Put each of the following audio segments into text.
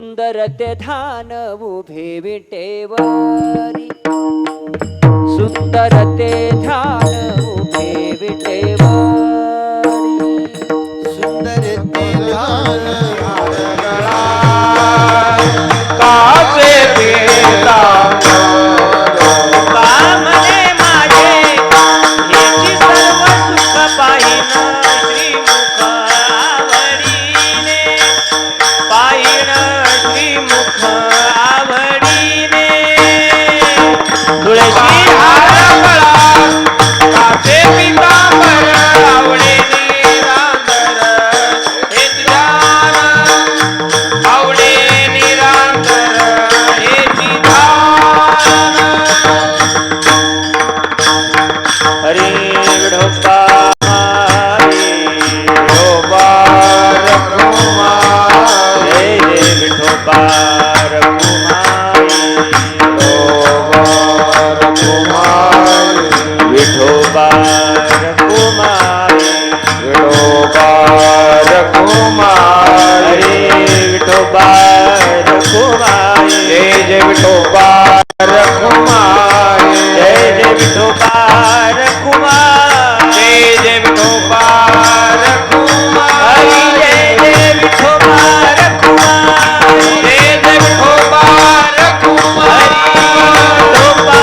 सुंदर ते ध्यान उभे विटेवरी, सुंदर ते ध्यान उभे विटेवरी, सुंदर ते ध्यान काचे पीतांबर कामने माझे हेची सर्व सुख पाहिन श्रीमुख आवडीने, पाहिन श्रीमुख आवडीने. तुळशी हार गळा काचे पीतांबर आवडे निरांतर हेच ध्यान, आवडे निरांतर हेची ध्यान. हरी विठोबा माई विठोबा रघुमा, जय जय विठोबा रघुमाई विठोबा रघुमाई, विठोबा रघुमाई, हरे विठोबा रघुमाई, जय जय विठोबा रघुमाई, जय जय विठोबा रघुमाई, जय जय विठोबा रघुमाई, जय जय विठोबा रघुमाई, जय जय विठोबा रघुमाई, विठोबा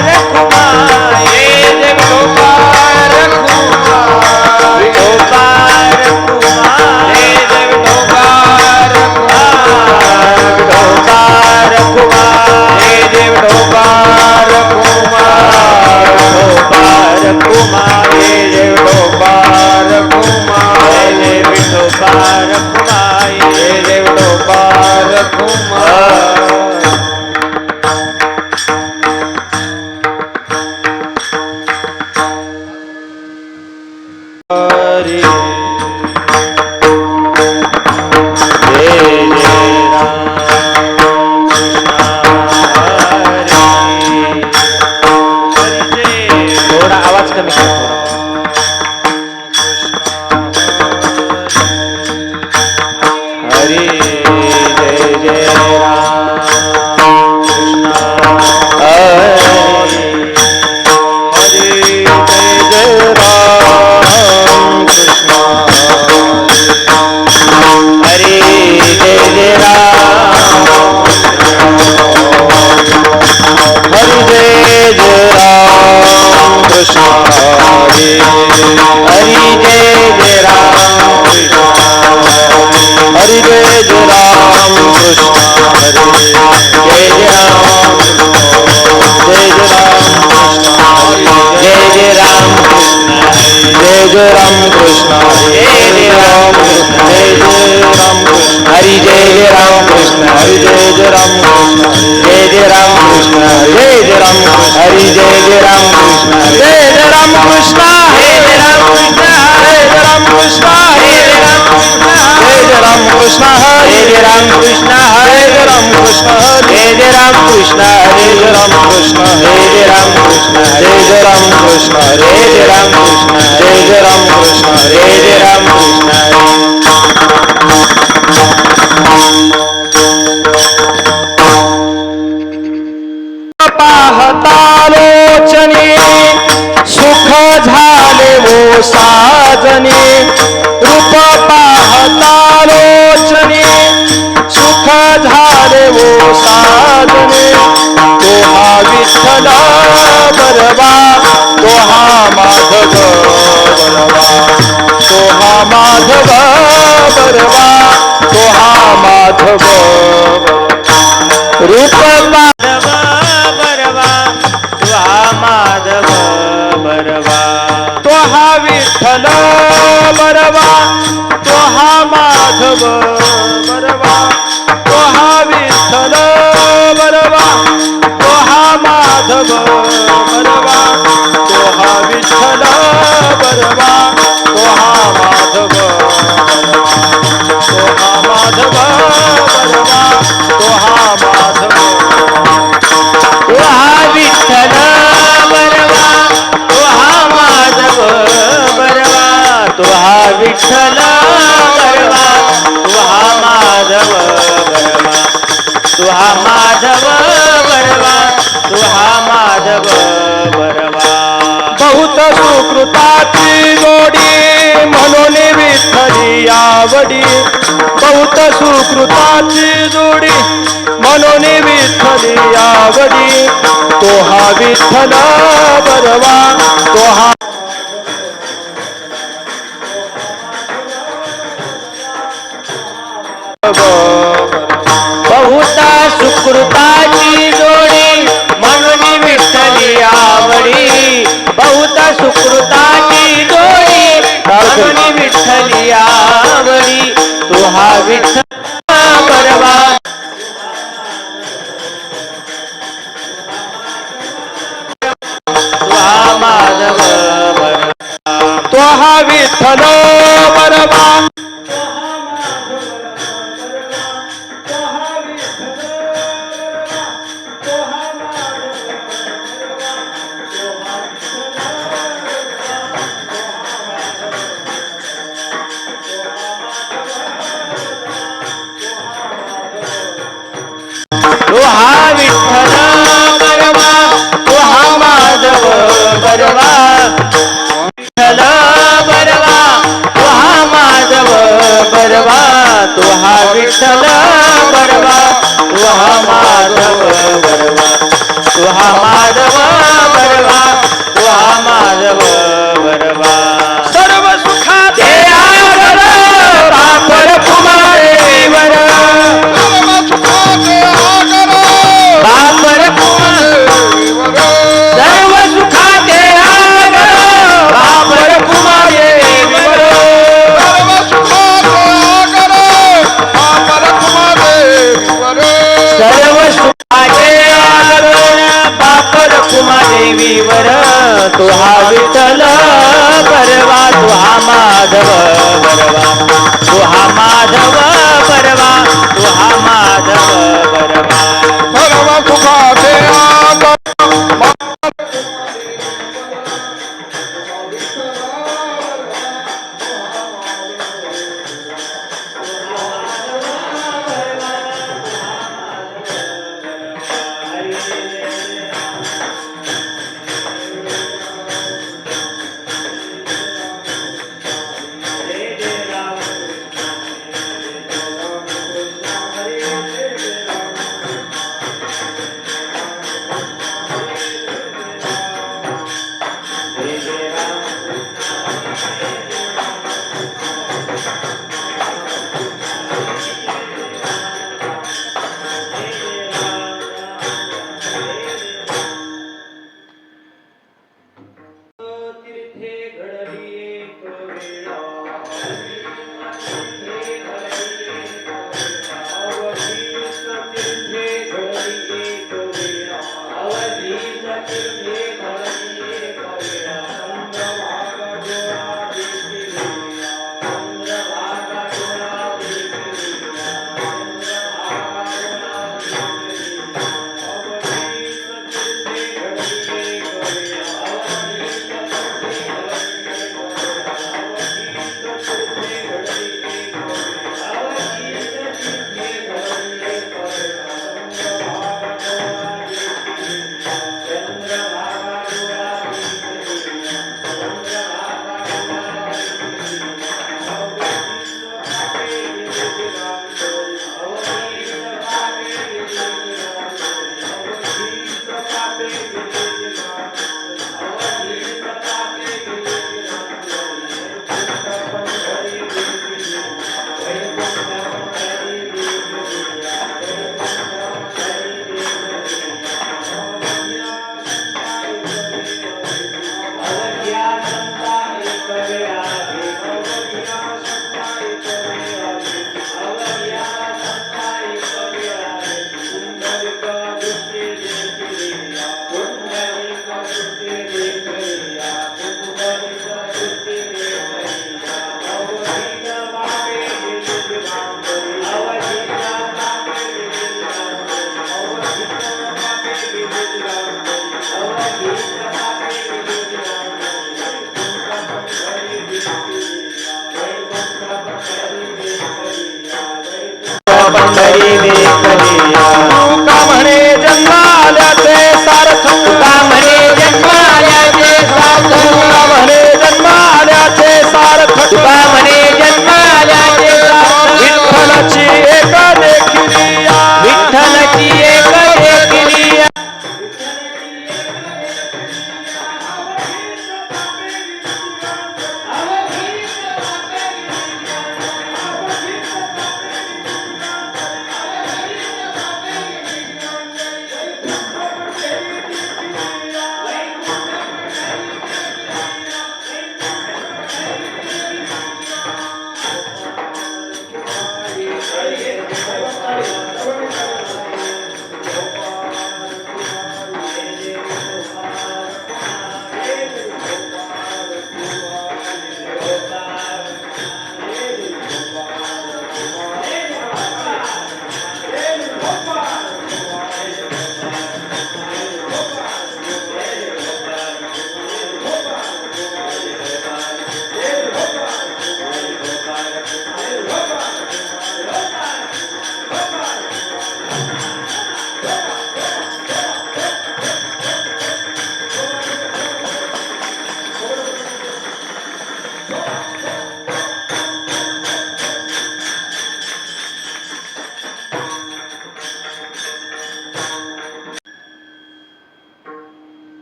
रघुमाई, जय जय विठोबा रघुमाई, विठोबा रघुमाई, जय जय विठोबा रघुमाई, विठोबा रघुमाई, जय जय विठोबा रघुमाई, विठोबा रघुमाई, जय जय विठोबा रघुमाई, जय जय विठोबा रघुमाई, जय जय विठोबा रघुमाई. हरे जय जय राम कृष्ण हरे, थोडा आवाज कमी कर. हरे जय जय राम कृष्ण हरे, हरे जय जय राम कृष्ण हरे, जय जय राम हरे, जय जय राम कृष्ण हरे, हरे जय जय राम कृष्ण हरे, जय जय राम कृष्ण हरे, जय जय राम जय जय राम कृष्ण हरे, जय जय राम कृष्ण जय जय राम कृष्ण हरे, जय जय राम कृष्ण जय जय राम कृष्ण हरे, जय जय राम कृष्ण हरे, जय जय राम कृष्ण जय जय राम कृष्ण जय जय राम कृष्ण हरे, जय जय राम कृष्ण जय जय राम कृष्ण जय जय राम कृष्ण जय जय राम कृष्ण जय जय राम कृष्ण जय जय राम कृष्ण हरे, जय राम कृष्ण हरे, जय राम कृष्ण जय जय राम कृष्ण हरे, जय राम कृष्ण जय जय राम कृष्ण जय जय राम कृष्ण हरे, जय राम कृष्ण जय जय राम कृष्ण जय जय राम कृष्ण. पाहतालोचने सुख झाले वो साजने, रूप पाहतालोचने सुख झाले वो साजने. तो हा विठ्ठल बरवा, तो हा माधव बरवा, तो हा माधव बरवा, तो हा माधव रूप माधव बरवा, तो हा माधव बरवा, तो हा विठ्ठल बरवा, तो हा माधव बरवा, तो हा विठ्ठल बरवा, तो हा माधव बरवा, तो हा विठ्ठल बरवा, तो हा माधव बरवा, तो हा माधव बरवा, तो हा माधव, तो हा विठ्ठल बरवा, तो हा माधव बरवा, तो हा विठ्ठल बरवा, तो तू हा माधव बरवा तू हा माधव बरवा बहुत सुकृताची जोडी म्हणून विठ्ठली आवडी बहुत सुकृताची जोडी म्हणून विठ्ठली आवडी तो हा विठ्ठल बरवा तो हा बहुता सुकृताची जोडी म्हणून विठ्ठली आवडी बहुता सुकृताची जोडी म्हणून विठ्ठली आवडी तू हा विठ्ठल बरवा तू हा माधव बरवा तो हा विठ्ठल बरवा तो हा विठ्ठल बरवा तो हा माधव बरवा विठ्ठल बरवा तो हा माधव बरवा तो हा विठ्ठल बरवा तो हा माधव बरवा तो हा माधव बरवा तो हा माधव बरवा सर्व सुखाते आगर बापर कुमारे वर बापर सर्व सुखाते आगर बापर कुमारे वर सर्व सुखाचे आगर बापर कुमादेवीवर तो हा विठ्ठल बरवा तो हा माधव बरवा तो हा माधव बरवा तो हा माधव बरवा सर्व सुखाचे आगर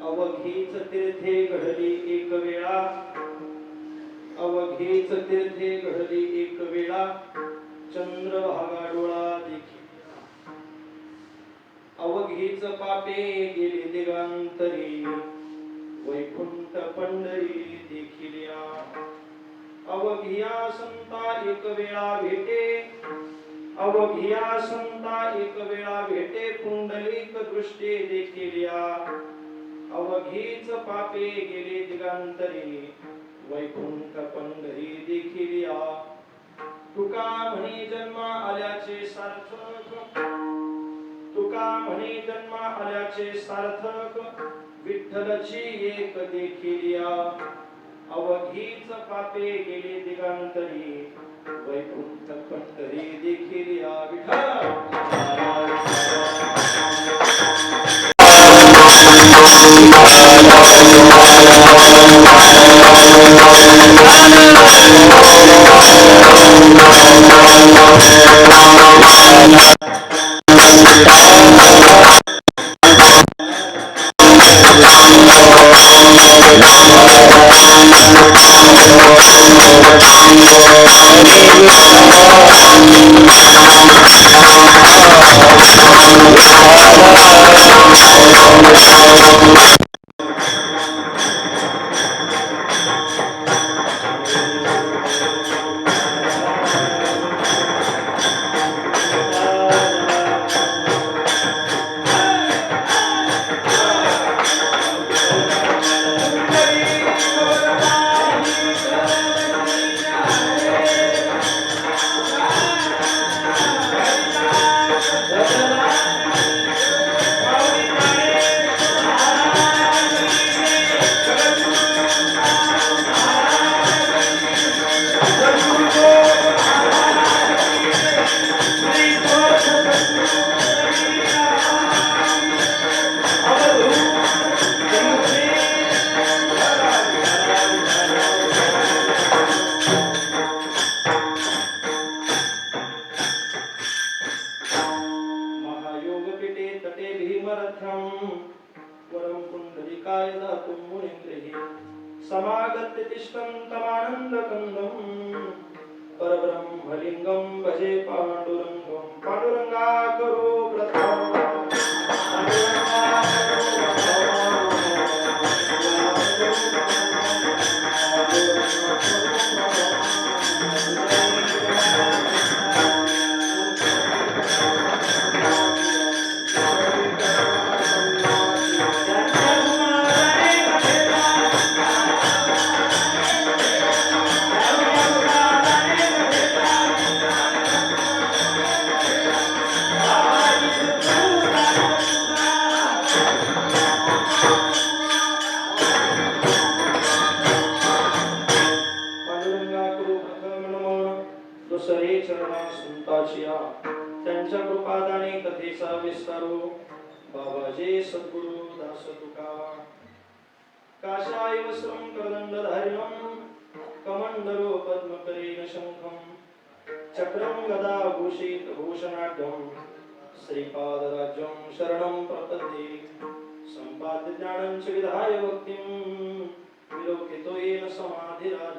अवघीच तीर्थे घडली एक वेळा, अवघीच तीर्थे घडली एक वेळा, चंद्रभागा डोळा देखी. अवघीच पापे गेली दिगांतरी, वैकुंठ पंढरी देखिल्या. अवघिया संता एक वेळा भेटे, अवघिया संता एक वेळा भेटे, पुंडलिक दृष्टी देखिल्या. अवघीच पापे गेले दिगांतरी, वैकुंठ पंढरी देखिल्या. तुका म्हणे जन्मा आल्याचे सार्थक, तुका म्हणे जन्मा आल्याचे सार्थक, विठ्ठलची एक देखिल्या. अवघीच पापे गेले दिगांतरी, वैकुंठ पंढरी देखिल्या. वरं पुंडलिकाय दातुं मुनीन्द्रिः समागत्य तिष्ठन्तमानन्दकन्दम् परब्रह्मलिङ्गं भजे पाण्डुरङ्गं पाण्डुरङ्गाकरो व्रतं दुसरे चरणा संताचिया त्यांच्या कृपादाने कथेचा विस्तारो बाबाजे सद्गुरु दास तुका काशाय वस्त्रं करदंडधारिणं कमंडलो पद्मकरेण शंखं चक्रं गदा भूषित भूषणाढ्यं श्रीपादराज्यं शरणं प्रपद्ये संपाद्य ज्ञानं च विधाय भक्तिं विलोकितो येन समाधिराज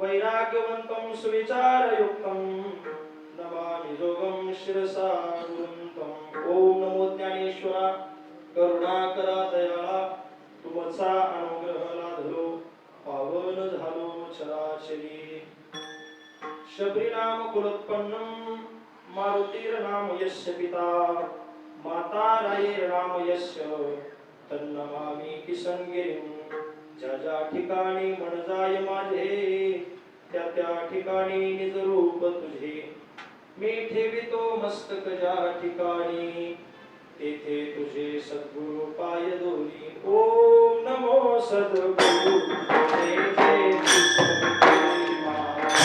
वैराग्यवन्तं सुविचारयुक्तं नमामि योगं शिरसा गुरुन्तं. ओम नमो ज्ञानेश्वरा करुणाकरा दयाळा तुमचा अनुग्रह लाधलो पावन झालो चराचरी. शबरीनाम कुलोत्पन्नं मारुतीर्नाम यस्य पिता माता रायेर्नाम यस्य तन्नमामि किसंगिरिं. ज्या ज्या ठिकाणी मन जाय माझे त्या त्या ठिकाणी निज रूप तुझे मी ठेवितो मस्तक ज्या ठिकाणी तेथे तुझे सद्गुरु पाय दोनी. ओम नमो सद्गुरु जय जय सद्गुरु महाराज.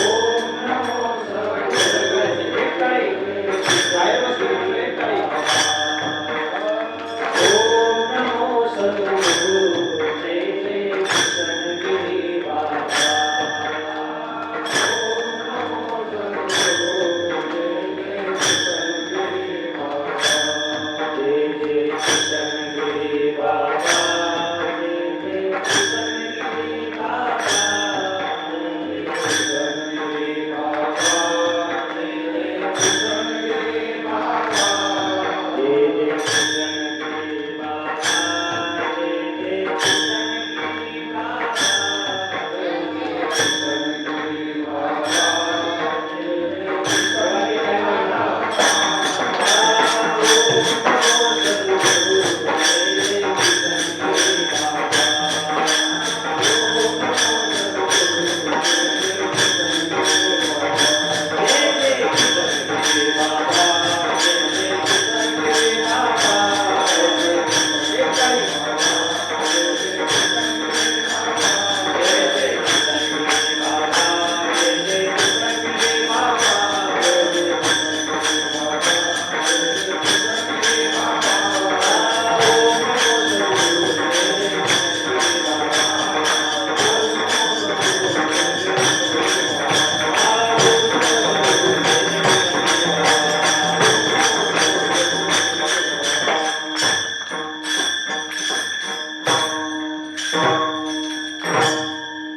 ओम नमो सद्गुरु एक टाळी. बाहेर बसले एक टाळी. ओम नमो सद्गुरु जय जय सद्गुरु बाबा.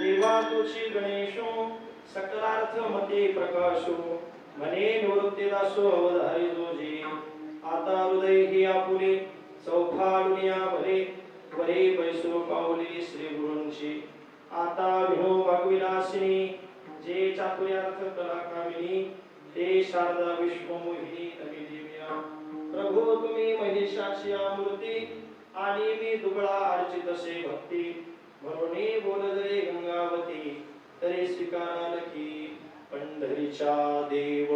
देवातुची गणेशो सकलार्थ मते प्रकाशो मने निवृत्ती दासो अवधारी जोजी. आता हृदय ही आपुले चौफाळुनिया भले वरे बैसो पावले श्री गुरूंची. आता विनो वाग्विलासिनी जे चातुर्यार्थ कला कामिनी ते शारदा विश्वमोहिनी नवी देविया. प्रभो तुम्ही महिषाची मूर्ती आणि मी दुबळा अर्चित से भक्ती. म्हणून बोलले गंगावती तरी स्वीकाराल की पंढरीच्या देव.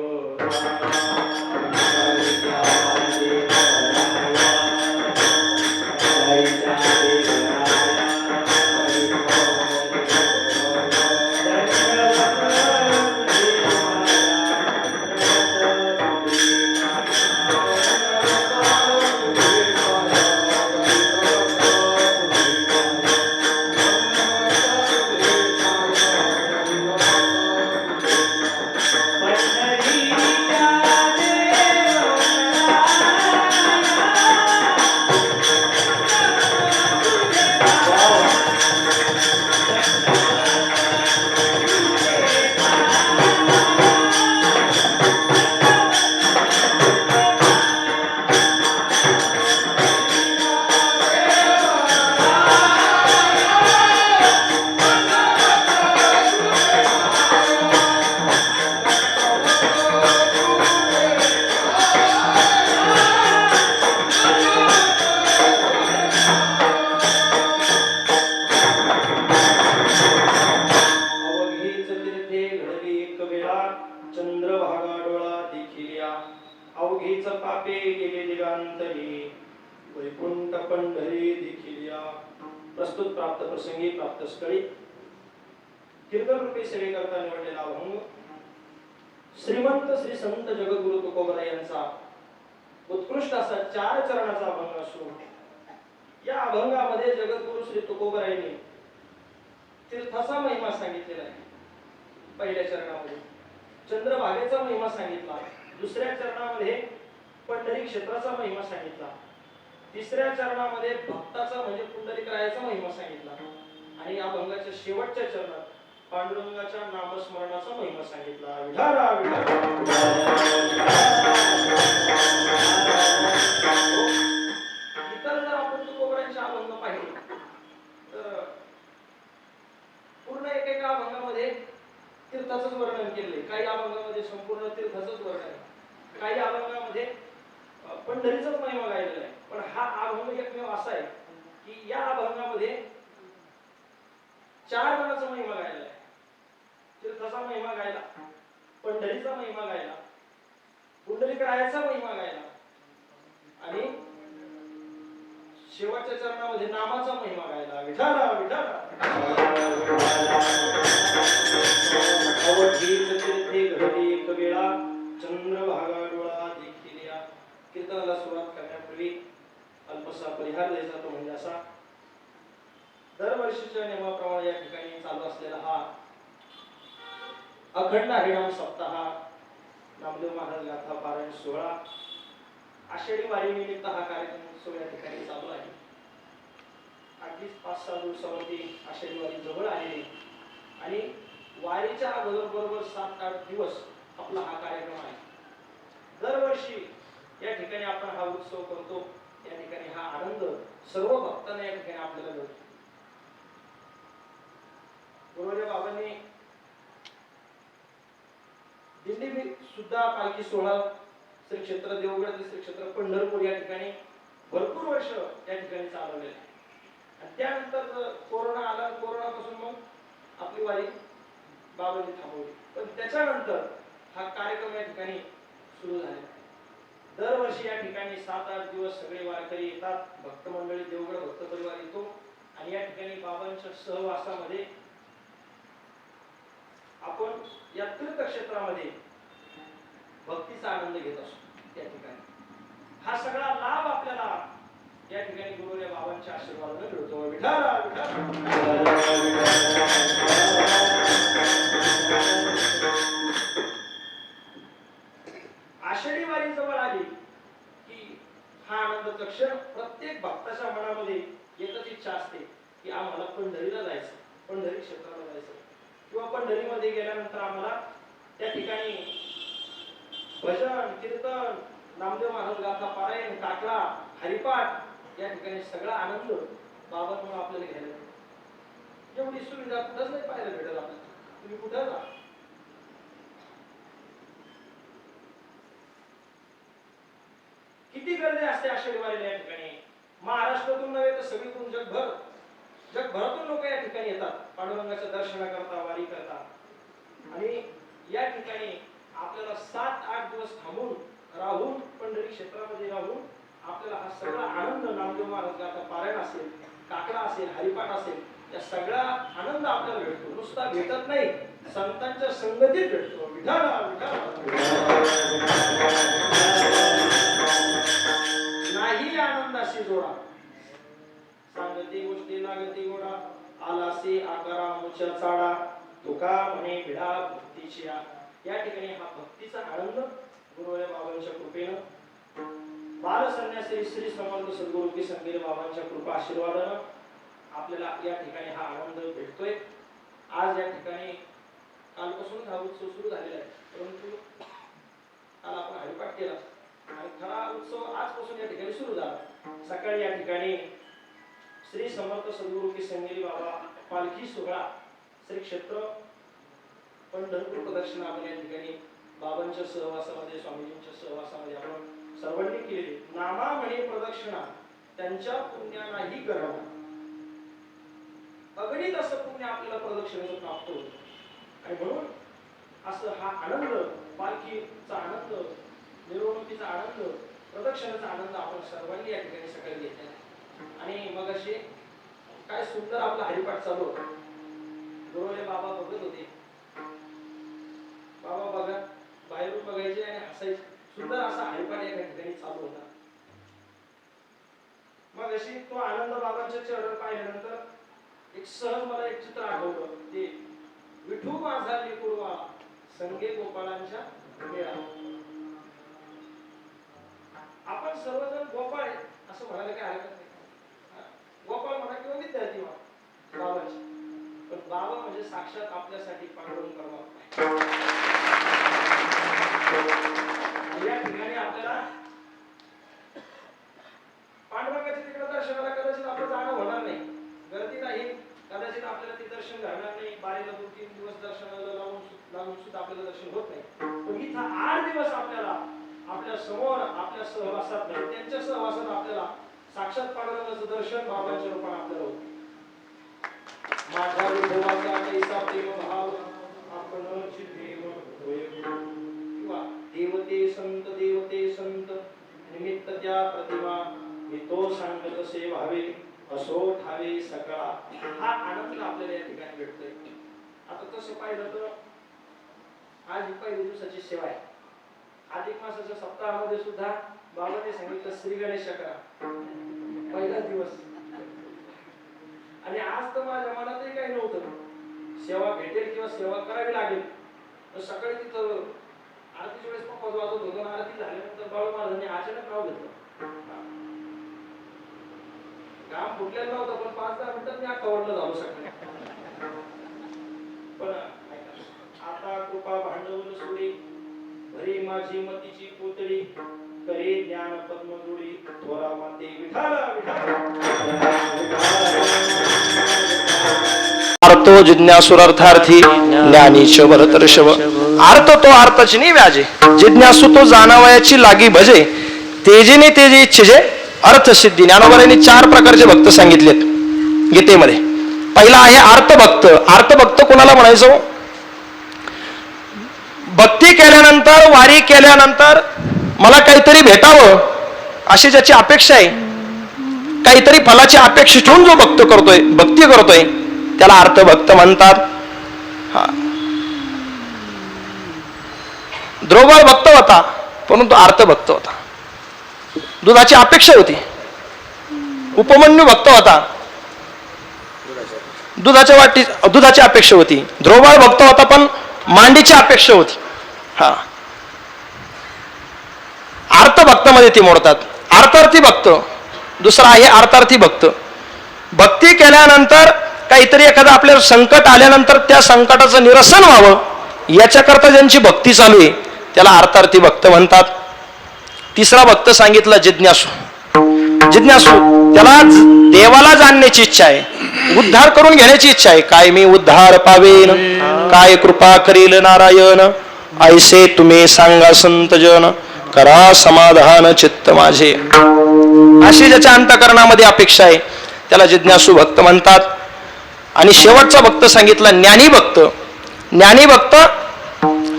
चंद्रभागा डोळा देखिल्या अवघीच पापे गेले दिगांतरी वैकुंठ पंढरी देखिल्या. प्रस्तुत प्राप्त प्रसंगी प्राप्त स्थळी कीर्तन रूपी सेवेकरता निवडलेला अभंग श्रीमंत श्री संत जगद्गुरु तुकोबराय यांचा उत्कृष्ट असा 4 चरणाचा अभंग असून या अभंगामध्ये जगद्गुरु श्री तुकोबरायांनी तीर्थाचा महिमा सांगितलेला आहे. पहिल्या चरणामध्ये चंद्रभागेचा महिमा सांगितला, दुसऱ्या चरणामध्ये पंढरी क्षेत्राचा महिमा सांगितला, तिसऱ्या चरणामध्ये भक्ताचा म्हणजे पुंडलिकरायाचा महिमा सांगितला आणि या अभंगाच्या शेवटच्या चरणात पांडुरंगाच्या नामस्मरणाचा महिमा सांगितला. विठाला इतर जर आपण तुकोबरायांचे अभंग पाहिले तर पूर्ण एकेका अभंगामध्ये तीर्थाचंच वर्णन केले, काही अभंगामध्ये संपूर्ण तीर्थाचंच वर्णन, काही अभंगामध्ये पंढरीचाच महिमा गायलेला आहे. पण हा अभंग एकमेव असा आहे की या अभंगामध्ये 4 जणांचा महिमा गायलेला आहे. तीर्थाचा महिमा गायला, पंढरीचा महिमा गायला, पुंडलिकरायाचा महिमा गायला आणि शेवटच्या चरणामध्ये नामाचा महिमा गायला. विठाला विठाला अवधीत तीर्थे घडली एक वेळा चंद्रभागा डोळा देखील या. कीर्तनाला सुरुवात करण्यापूर्वी अल्पसा परिहार द्यायचा तो म्हणजे असा, दरवर्षीच्या नियमाप्रमाणे या ठिकाणी चालू असलेला हा अखंड हरिनाम सप्ताह, नामदेव महाराज गाथा पारायण सोहळा, आषाढी वारी निमित्त हा कार्यक्रम सोहळ्या ठिकाणी चालू आहे. अगदीच 5-6 दिवसावरती आषाढी वारी जवळ आलेली आणि वारीच्या बरोबर 7-8 दिवस आपला हा कार्यक्रम आहे. दरवर्षी या ठिकाणी आपण हा उत्सव करतो. या ठिकाणी हा आनंद सर्व भक्तांना या ठिकाणी आपल्याला मिळतो. गुरुदेव बाबांनी दिंडी सुद्धा पालखी सोहळा श्री क्षेत्र देवगड ते श्री क्षेत्र पंढरपूर या ठिकाणी भरपूर वर्ष या ठिकाणी चालवलेले आहे. आणि त्यानंतर कोरोना आला, कोरोनापासून मग आपली वारी बाबांनी थांबवली. पण त्याच्यानंतर हा कार्यक्रम या ठिकाणी सुरू झालेला आहे. दरवर्षी या ठिकाणी 7-8 दिवस सगळे वारकरी येतात, भक्त मंडळी देवगड भक्त परिवार येतो आणि या ठिकाणी बाबांच्या सहवासामध्ये आपण या तीर्थक्षेत्रामध्ये भक्तीचा आनंद घेत असतो. या ठिकाणी हा सगळा लाभ आपल्याला या ठिकाणी गुरुदेव बाबांच्या आशीर्वादाने मिळतो. विठाला आषाढी वारी जवळ आली की हा आनंदाचा क्षण प्रत्येक भक्ताच्या मनामध्ये एकच इच्छा असते की आम्हाला पंढरीला जायचं, पंढरी क्षेत्राला जायचं, किंवा पंढरीमध्ये गेल्यानंतर आम्हाला त्या ठिकाणी भजन कीर्तन, नामदेव महाराज गाथा पारायण, काकडा, हरिपाठ या ठिकाणी सगळा आनंद बाबांमुळे आपल्याला घ्यायला मिळतो. एवढी सुविधा कुठंच नाही पाहायला भेटत आपल्याला. तुम्ही कुठं जा, किती गर्दी असते आषाढी वारीला या ठिकाणी. महाराष्ट्रातून नव्हे तर सगळीकडून जगभरातून लोक या ठिकाणी येतात पांडुरंगाच्या दर्शनाकरता, वारी करता. आणि या ठिकाणी आपल्याला 7-8 दिवस थांबून राहून पंढरी क्षेत्रामध्ये राहून आपल्याला हा सगळा आनंद, नामदेव महाराज गाथा पारायण असेल, काकडा असेल, हरिपाठ असेल, या सगळा आनंद आपल्याला भेटतो. नुसता भेटत नाही, संतांच्या संगतीत भेटतो. विठाला नाही आनंदाशी जोडा, सांगती गोष्टी लागती गोडा, आलासी आकारा मुच्या चाडा, तुका म्हणे भिडा भक्तीची. या ठिकाणी हा भक्तीचा आनंद गुरुदेव बाबांच्या कृपेनं, बाल संन्यासी श्री समर्थ सद्गुरू की संगीर बाबांच्या कृपा आशीर्वादानं आपल्याला या ठिकाणी हा आनंद भेटतोय. आज या ठिकाणी कालपासून हा उत्सव सुरू झालेला आहे, परंतु काल आपण हरिपाठ केला आणि खरा उत्सव आजपासून या ठिकाणी सुरू झाला. सकाळी या ठिकाणी श्री समर्थ सद्गुरू की संगीर बाबा पालखी सोहळा श्री क्षेत्र पंढरपूर प्रदक्षिणा आपण या ठिकाणी बाबांच्या सहवासामध्ये, स्वामीजींच्या सहवासामध्ये आपण सर्वांनी केलेली नामा म्हणे प्रदक्षिणा त्यांच्या पुण्यालाही करावं. अगणित असं पुण्य आपल्याला प्रदक्षिणेचं प्राप्त होतं. आणि म्हणून असं हा आनंद, पालखीचा आनंद, मिरवणुकीचा आनंद, प्रदक्षिणेचा आनंद आपण सर्वांनी या ठिकाणी सकाळी घेतला. आणि मग असे काय सुंदर आपला हरिपाठ चालू होता. गुरुदेव बाबा बघत होते, बाबा बघत बाहेरून बघायचे आणि हसायचे. सुंदर असा हरिपाठ या ठिकाणी चालू होता. मग अशी तो आनंद बाबांच्या चेहऱ्यावर पाहिल्यानंतर एक सहज मला एक चित्र आठवलं. ते विठू माझा लेकुरवा संगे गोपाळांच्या मेळा. आपण सर्वजण गोपाळ असं म्हणायला काय हरकत नाही. गोपाळ म्हणा किंवा विद्यार्थी म्हणा बाबांची, पण बाबा म्हणजे साक्षात आपल्यासाठी पांडुरंग परमात्मा. या ठिकाणी आपल्याला पांडुरंगाच्या तिकडे दर्शनाला कदाचित आपलं जाणं होणार नाही, गर्दी नाही, कदाचित आपल्याला ते दर्शन घडणार नाही. बारीला 2-3 दिवस दर्शनाला लागून सुद्धा आपल्याला दर्शन होत नाही. पण इथं 8 दिवस आपल्याला आपल्या समोर, आपल्या सहवासात नाही, त्यांच्या सहवासात आपल्याला साक्षात पांडुरंगाचं दर्शन बाबांच्या रूपाने आपल्याला होतं. माझा विठोबाचा कैसा प्रेम भाव आपण चित्ते होय गुरु किंवा देवते संत निमित्त त्या प्रतिमा मी तो सांगत असे व्हावे असो ठावे सकळा. हा आनंद आपल्याला या ठिकाणी भेटतोय. आता तसं पाहिलं तर आज ही पहिल्या दिवसाची सेवा आहे. अधिक मासाच्या सप्ताहामध्ये सुद्धा बाबांनी सांगितलं श्री गणेश करा पहिला दिवस. आणि आज तर माझ्या मनातही काही नव्हतं सेवा भेटेल किंवा सेवा करावी लागेल. सकाळी तिथं आरतीच्या वेळेस पप्पा वाजत होतो. आरती झाल्यानंतर बाळू महाराजांनी अचानक नाव घेतलं. काम फुटलेलं नव्हतं पण 5-10 मिनिटात मी कवडलं झालो सकाळी. पण आता कृपा भांडवल सोडी भरी माझी मतीची पोतडी करे ज्ञान पद्मजोडी थोरा माते विठाला अर्थ जिज्ञासुरार्थार्थी ज्ञानीच भरतर्षभ. अर्थ तो अर्थाची नाही व्याजे, जिज्ञासू तो जाणावयाची लागी भजे, तेजीने तेजी इच्छे अर्थ सिद्धी. ज्ञानोबांनी 4 प्रकारचे भक्त सांगितलेत गीतेमध्ये. पहिला आहे अर्थभक्त. अर्थभक्त कोणाला म्हणायचं? भक्ती केल्यानंतर, वारी केल्यानंतर मला काहीतरी भेटावं अशी ज्याची अपेक्षा आहे, काहीतरी फलाची अपेक्षा ठेवून जो भक्ती करतोय त्याला अर्थभक्त म्हणतात. द्रौपद भक्त होता परंतु अर्थभक्त होता. दुधाची अपेक्षा होती. उपमन्यू भक्त होता, दुधाची अपेक्षा होती. द्रौपद भक्त होता पण मांडीची अपेक्षा होती. अर्थभक्तामध्ये ती मोडतात. अर्थार्थी भक्त. दुसरा आहे अर्थार्थी भक्त. भक्ती केल्यानंतर काहीतरी एखादं आपल्याला संकट आल्यानंतर त्या संकटाचं निरसन व्हावं याच्याकरता ज्यांची भक्ती चालू आहे त्याला अर्थार्थी भक्त म्हणतात. तिसरा भक्त सांगितला जिज्ञासू. त्याला देवाला जाणण्याची इच्छा आहे, उद्धार करून घेण्याची इच्छा आहे. काय मी उद्धार पावेन, काय कृपा करील नारायण, ऐसे तुम्ही सांगा संत जन, करा समाधान चित्त माझे. अशी ज्याच्या अंतःकरणामध्ये अपेक्षा आहे त्याला जिज्ञासू भक्त म्हणतात. आणि शेवटचा भक्त सांगितला ज्ञानी भक्त. ज्ञानी भक्त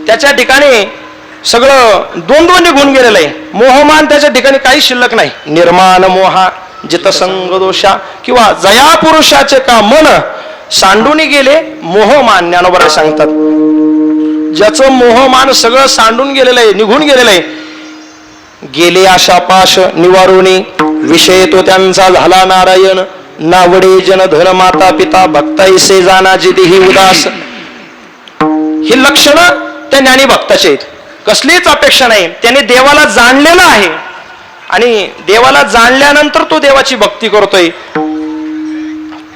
त्याच्या ठिकाणी सगळं द्वंद्व निघून गेलेलं आहे. मोहमान त्याच्या ठिकाणी काही शिल्लक नाही. निर्माण मोहा जितसंग दोषा किंवा जया पुरुषाचे का मन सांडून गेले मोहमान. ज्ञानोबा सांगतात ज्याचं मोहमान सगळं सांडून गेलेलं आहे, निघून गेलेलं आहे. गेले आशा पाश निवारोणी विषय तो त्यांचा झाला नारायण. नावडे जन धन माता पिता भक्ताईसे जाना जिदेही उदास. ही लक्षणं त्या ज्ञानी भक्ताचे आहेत. कसलीच अपेक्षा नाही. त्याने देवाला जाणलेलं आहे आणि देवाला जाणल्यानंतर तो देवाची भक्ती करतोय.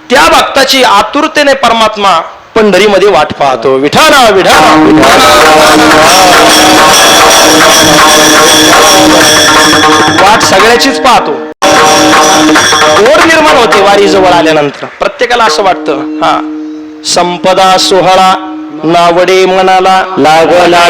त्या भक्ताची आतुरतेने परमात्मा पंढरीमध्ये वाट पाहतो. विठाला विठाला वाट सगळ्याचीच पाहतो. ओढ निर्माण होते वारी जवळ आल्यानंतर. प्रत्येकाला असं वाटतं संपदा सोहळा नावडे मनाला लागला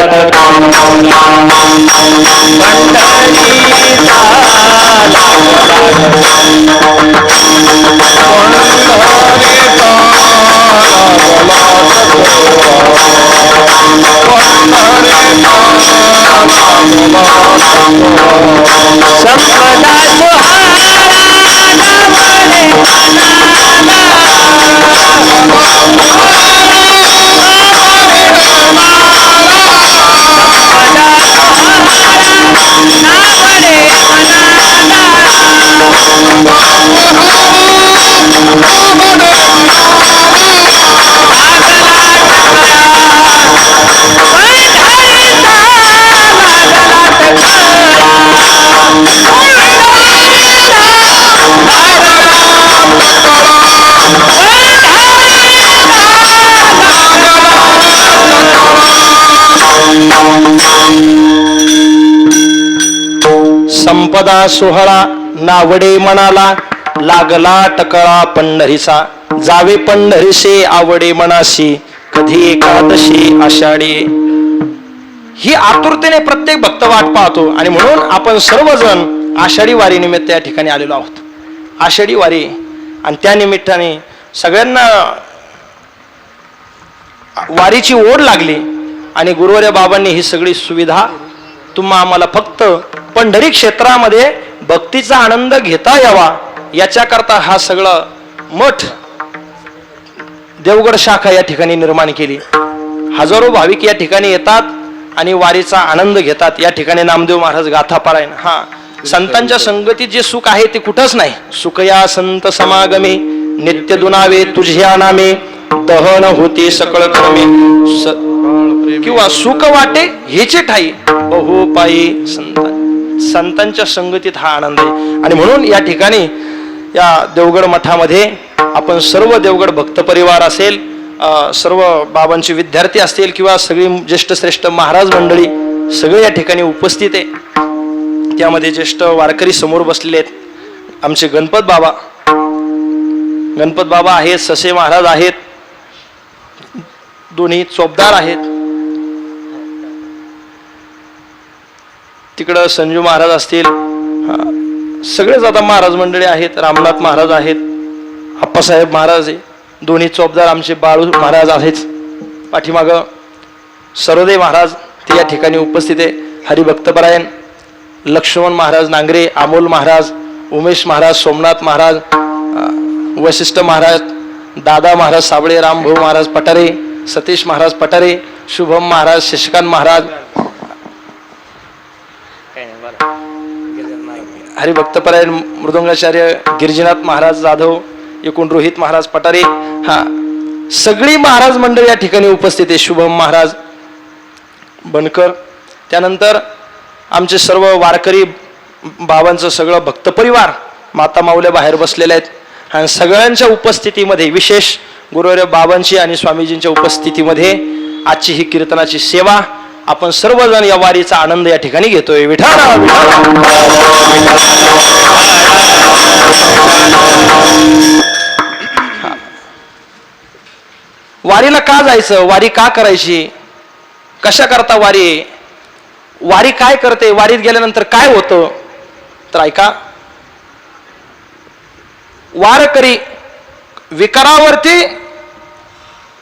संपदा सोहळा नावडे मनाला लागला टकळा पंढरीचा. जावे पंढरीसे आवडे मनासी कधी एकादशी आषाढी. ही आतुरतेने प्रत्येक भक्त वाट पाहतो आणि म्हणून आपण सर्वजण आषाढी वारी निमित्त या ठिकाणी आलेलो आहोत. आषाढी वारी आणि त्या निमित्ताने सगळ्यांना वारीची ओढ लागली आणि गुरुवर्य बाबांनी ही सगळी सुविधा तुम्हा आम्हाला फक्त पंढरी क्षेत्रामध्ये भक्तीचा आनंद घेता यावा याच्याकरता हा सगळं मठ देवगड शाखा या ठिकाणी निर्माण केली. हजारो भाविक या ठिकाणी येतात आणि वारीचा आनंद घेतात. या ठिकाणी नामदेव महाराज गाथा पारायण. हा संतांच्या संगतीत जे सुख आहे ते कुठंच नाही. सुख या संत समागमे नित्य दुनावे तुझ्या नामे दहन होते सकळ कर्मे किंवा सुख वाटे हेचे ठाई बहु पायी संतांच्या संगतीत हा आनंद आहे. आणि म्हणून या ठिकाणी या देवगड मठामध्ये आपण सर्व देवगड भक्त परिवार असेल, सर्व बाबांचे विद्यार्थी असतील किंवा सगळी ज्येष्ठ श्रेष्ठ महाराज मंडळी सगळे या ठिकाणी उपस्थित आहे. त्यामध्ये ज्येष्ठ वारकरी समोर बसलेले आहेत. आमचे गणपत बाबा आहेत, ससे महाराज आहेत, दोन्ही चोपदार आहेत. तिकडं संजू महाराज असतील, सगळेच आता महाराज मंडळी आहेत. रामनाथ महाराज आहेत, आप्पासाहेब महाराज आहे, दोन्ही चोपदार आमचे बाळू महाराज आहेत. पाठीमाग सरोदे महाराज ते या ठिकाणी उपस्थित आहे. हरिभक्तपरायण लक्ष्मण महाराज नांगरे, अमोल महाराज, उमेश महाराज, सोमनाथ महाराज, वशिष्ठ महाराज, दादा महाराज साबळे, रामभाऊ महाराज पटारे, सतीश महाराज पटारे, शुभम महाराज, शशिकांत महाराज, हरिभक्तपरायण मृदंगाचार्य गिरिजीनाथ महाराज जाधव, एकूण रोहित महाराज पटारे. हा सगळी महाराज मंडळ या ठिकाणी उपस्थित आहे. शुभम महाराज बनकर. त्यानंतर आमचे सर्व वारकरी बाबांचं सगळं भक्त परिवार माता माऊल्या बाहेर बसलेले आहेत. आणि सगळ्यांच्या उपस्थितीमध्ये विशेष गुरुवर्य बाबांची आणि स्वामीजींच्या उपस्थितीमध्ये आजची ही कीर्तनाची सेवा आपण सर्वजण या वारीचा आनंद या ठिकाणी घेतोय. विठाला वारीला का जायचं, वारी का करायची, कशा करता वारी, वारी काय करते, वारीत गेल्यानंतर काय होतं, तर ऐका. वारकरी विकारावरती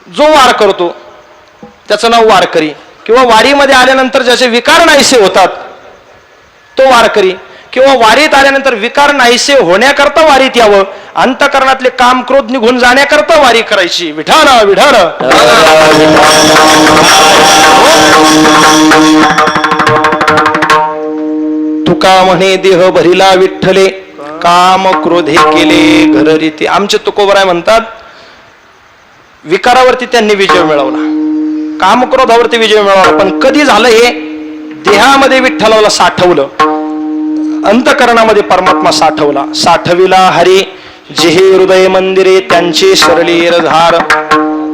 जो वार करतो त्याचं नाव वारकरी, किंवा वारीमध्ये आल्यानंतर ज्याचे विकार नाहीसे होतात तो वारकरी, किंवा वारीत आल्यानंतर विकार नाहीसे होण्याकरता वारीत यावं, अंतकरणातले काम क्रोध निघून जाण्याकरता वारी करायची. विठाल विठाल. तुका म्हणे देह भरिला विठ्ठले, काम क्रोधे केले घर रीती. आमचे तुकोबराय म्हणतात विकारावरती त्यांनी विजय मिळवला, काम क्रोधावरती विजय मिळवला. पण कधी झालं हे, देहामध्ये विठ्ठलाला साठवलं, अंतकरणामध्ये परमात्मा साठवला. साठविला हरी जेहे हृदय मंदिरे, त्यांचे शरलीर धार